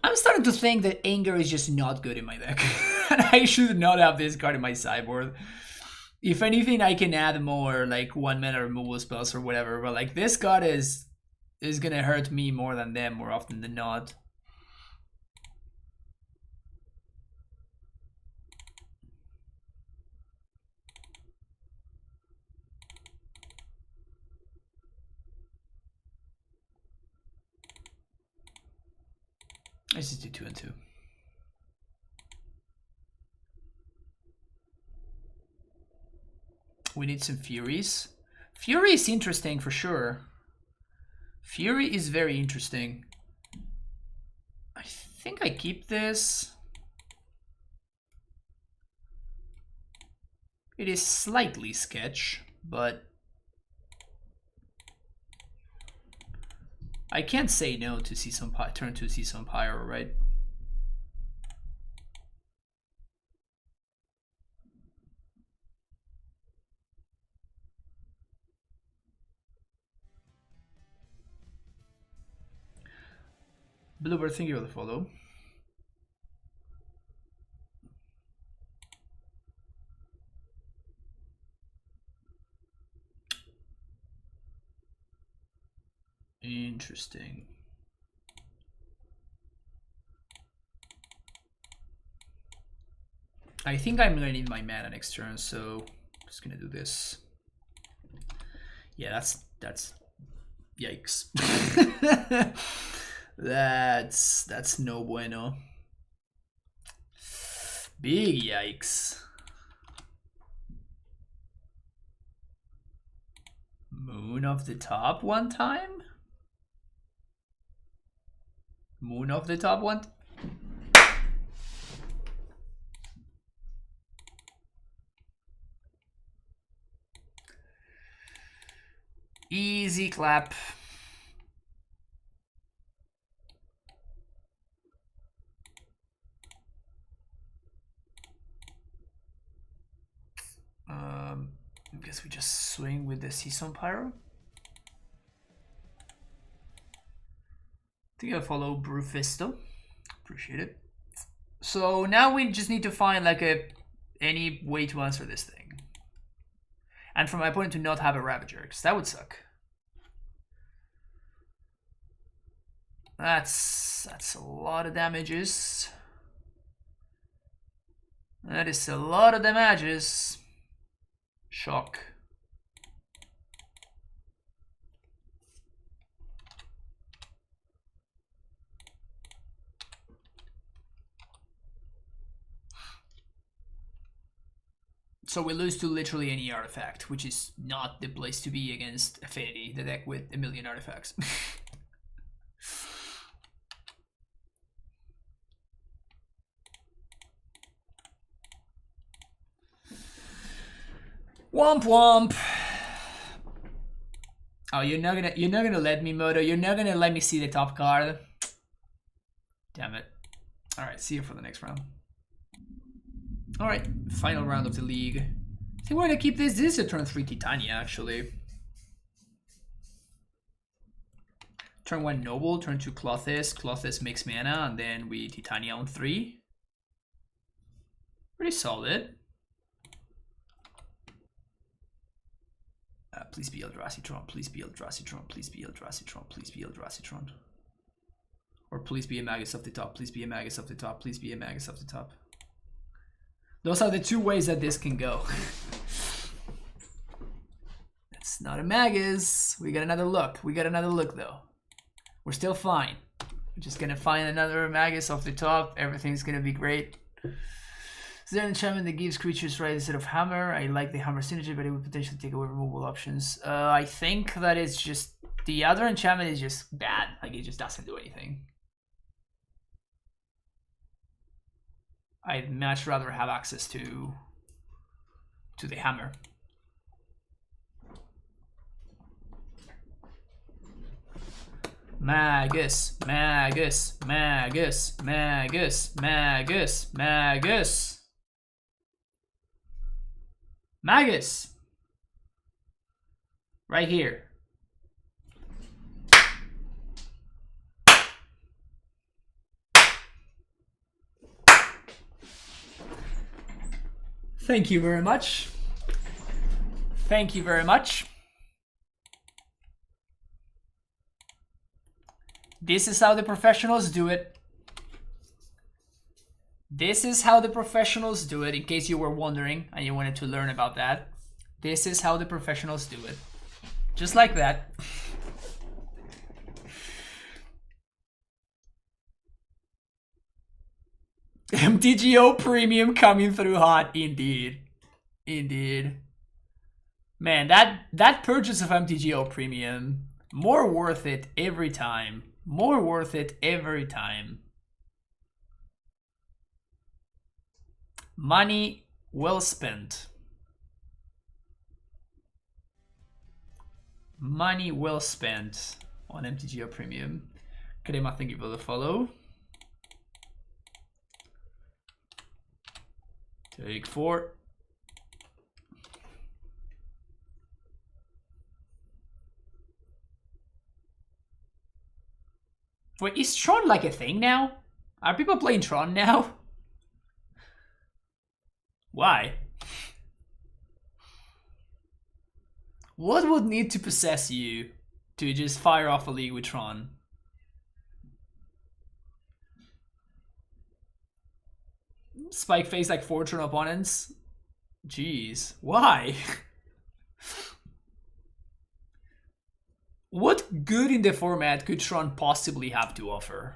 I'm starting to think that Anger is just not good in my deck. And I should not have this card in my sideboard. If anything, I can add more like 1 mana removal spells or whatever, but like this card is gonna hurt me more than them more often than not. Let's just do 2 and 2. We need some Furies. Fury is interesting for sure. Fury is very interesting. I think I keep this. It is slightly sketch, but I can't say no to see some turn to see some pyro, right? Bluebird, thank you for the follow. Interesting. I think I'm gonna need my mana next turn, so I'm just gonna do this. Yeah, that's yikes. That's no bueno. Big yikes. Moon of the top one time? Moon of the top one? Easy clap. I guess we just swing with the Season Pyro. I think I'll follow Brewfisto. Appreciate it. So now we just need to find like any way to answer this thing. And for my opponent to not have a Ravager, because that would suck. That's a lot of damages. That is a lot of damages. Shock. So we lose to literally any artifact, which is not the place to be against Affinity, the deck with a million artifacts. Womp womp. Oh, you're not gonna let me, Moto. You're not gonna let me see the top card. Damn it. All right, see you for the next round. All right, final round of the league. I think we're gonna keep this. This is a turn 3 Titania, actually. Turn 1 Noble, turn 2 Clothis. Clothis makes mana, and then we Titania on 3. Pretty solid. Please be Eldrazi Tron, please be Eldrazi Tron, please be Eldrazi Tron, please be Eldrazi Tron. Or please be a Magus of the top, please be a Magus of the top, please be a Magus of the top. Those are the two ways that this can go. It's not a Magus. We got another look. We got another look though. We're still fine. We're just gonna find another Magus off the top. Everything's gonna be great. Is there an enchantment that gives creatures right instead of hammer? I like the hammer synergy, but it would potentially take away removal options. I think that it's just the other enchantment is just bad. Like it just doesn't do anything. I'd much rather have access to the hammer. Magus, Magus, Magus, Magus, Magus, Magus. Magus! Right here. Thank you very much. Thank you very much. This is how the professionals do it. This is how the professionals do it, in case you were wondering and you wanted to learn about that. This is how the professionals do it. Just like that. MTGO Premium coming through hot, indeed. Indeed. Man, that purchase of MTGO Premium, more worth it every time. More worth it every time. Money well spent. Money well spent on MTGO Premium. Krema, thank you for the follow. Take 4. Wait, is Tron like a thing now? Are people playing Tron now? Why? What would need to possess you to just fire off a league with Tron? Spike face like 4 Tron opponents? Jeez, why? What good in the format could Tron possibly have to offer?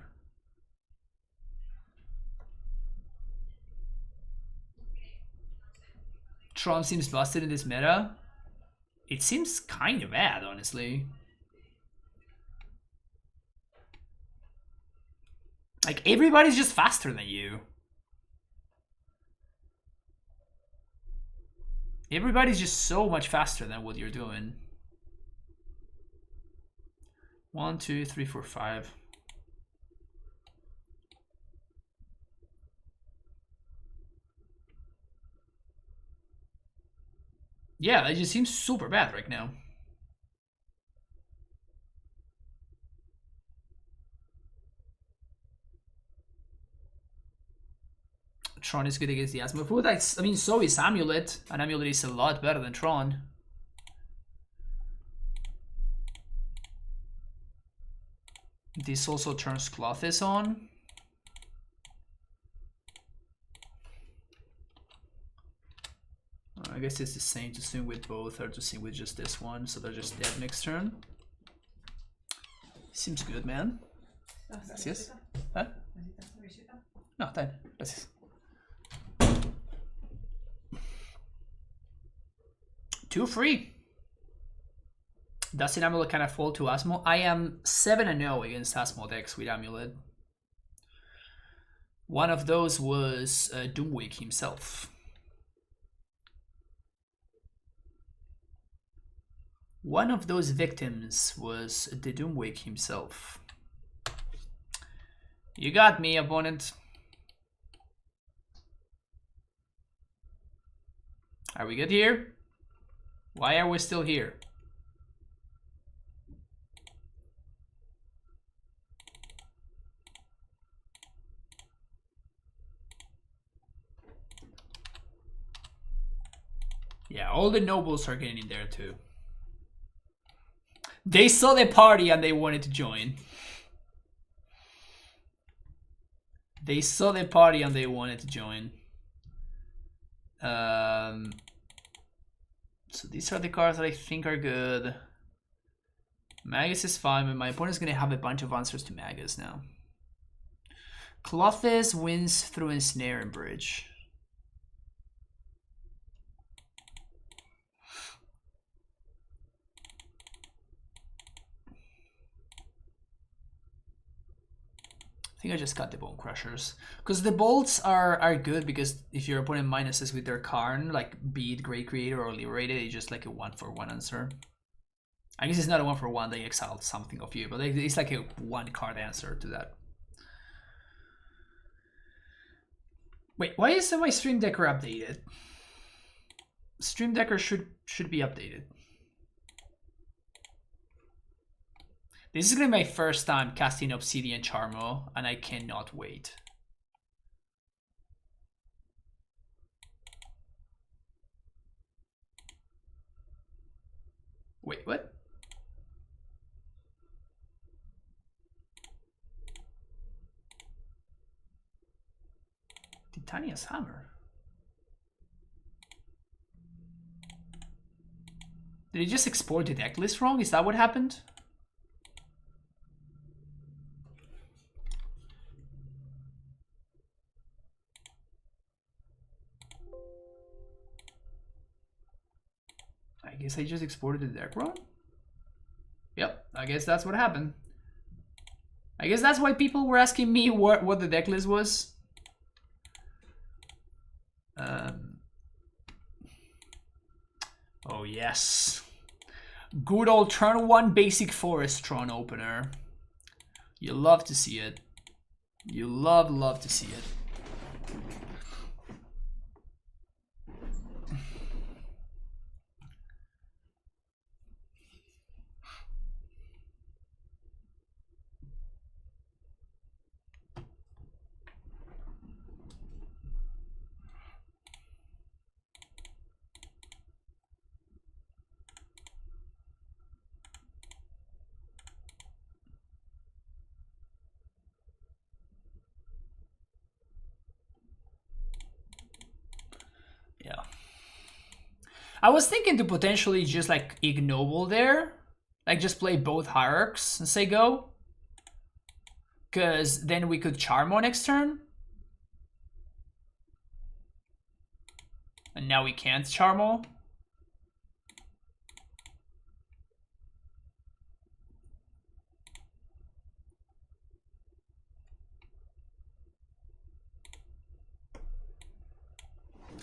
Tron seems busted in this meta. It seems kind of bad, honestly. Like, everybody's just faster than you. Everybody's just so much faster than what you're doing. 1, 2, 3, 4, 5. Yeah, it just seems super bad right now. Tron is good against the Asmofood. I mean, so is Amulet. And Amulet is a lot better than Tron. This also turns Clothes on. I guess it's the same to swing with both or to swing with just this one, so they're just dead next turn. Seems good, man. Gracias. ¿Eh? No, está bien. Gracias. 2 free. Doesn't Amulet kind of fall to Asmo? I am 7-0 against Asmo decks with Amulet. One of those was Doomwake himself. One of those victims was the Doomwake himself. You got me, opponent. Are we good here? Why are we still here? Yeah, all the nobles are getting in there too. They saw the party and they wanted to join. They saw the party and they wanted to join. So these are the cards that I think are good. Magus is fine, but my opponent's gonna have a bunch of answers to Magus now. Clothes wins through Ensnare and Bridge. I think I just got the Bone Crushers. Because the bolts are good because if your opponent minuses with their Karn, like be it Great Creator or Liberated, it's just like a 1-for-1 answer. I guess it's not a 1-for-1, they exiled something of you, but it's like a 1-card answer to that. Wait, why isn't my Stream Decker updated? Stream Decker should be updated. This is gonna be my first time casting Obsidian Charmo, and I cannot wait. Wait, what? Titania's Hammer. Did he just export the deck list wrong? Is that what happened? guess I just exported the deck wrong. Yep, I guess that's what happened. I guess that's why people were asking me what the deck list was. Oh yes. Good old turn 1 basic forest Tron opener. You love to see it. You love to see it. Yeah. I was thinking to potentially just like ignoble there. Like just play both hierarchs and say go. Because then we could Charmo next turn. And now we can't Charmo.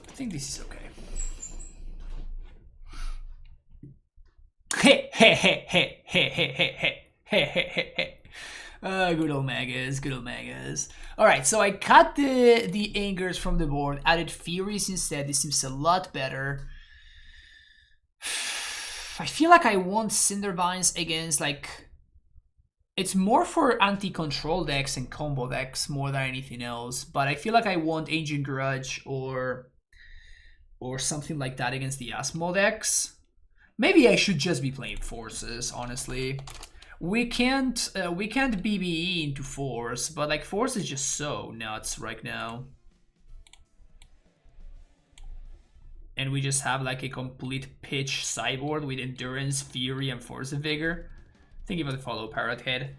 I think this is okay. Hey, hey, hey, hey, hey, hey, hey, hey, hey, hey, hey, hey. Good old Magas, good old Magas. Alright, so I cut the Angers from the board, added Furies instead. This seems a lot better. I feel like I want Cindervines against, like... It's more for anti-control decks and combo decks more than anything else, but I feel like I want Ancient Grudge or something like that against the Asmo decks. Maybe I should just be playing Forces, honestly. We can't BBE into Force, but like Force is just so nuts right now. And we just have like a complete pitch sideboard with Endurance, Fury, and Force of Vigor. Thank you for the follow, Parrot Head.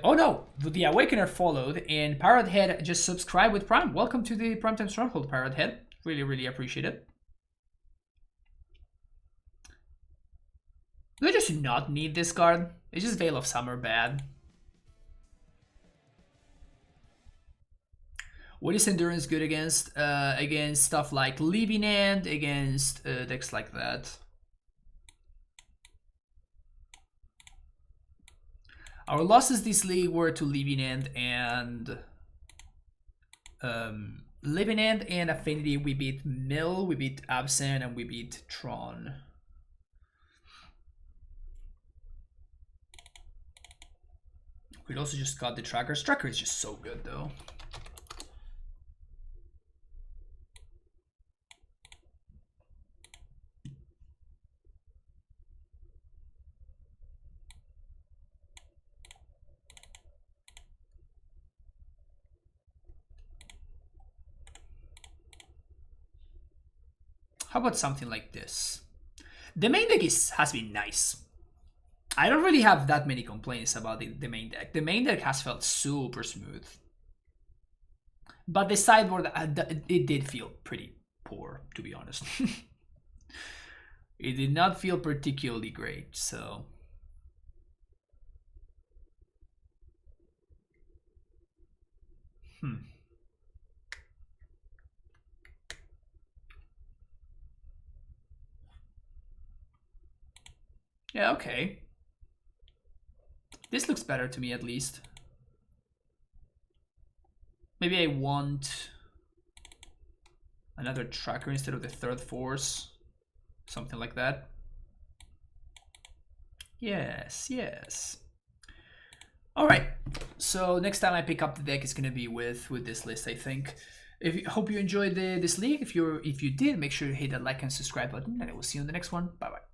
Oh no, the Awakener followed, and Parrot Head just subscribed with Prime. Welcome to the Primetime Stronghold, Parrot Head. Really appreciate it. Do I just not need this card? It's just Veil of Summer bad. What is Endurance good against? Against stuff like Living End, against decks like that. Our losses this league were to Living End and Affinity. We beat Mill, we beat Abzan, and we beat Tron. We also just got the Trackers. Tracker is just so good though. How about something like this? The main deck has been nice. I don't really have that many complaints about the main deck. The main deck has felt super smooth. But the sideboard, it did feel pretty poor, to be honest. It did not feel particularly great, so... Yeah, okay. This looks better to me, at least. Maybe I want another Tracker instead of the third Force. Something like that. Yes, yes. Alright, so next time I pick up the deck is gonna be with this list, I think. Hope you enjoyed this league. If you did, make sure to hit that like and subscribe button, and I will see you in the next one. Bye bye.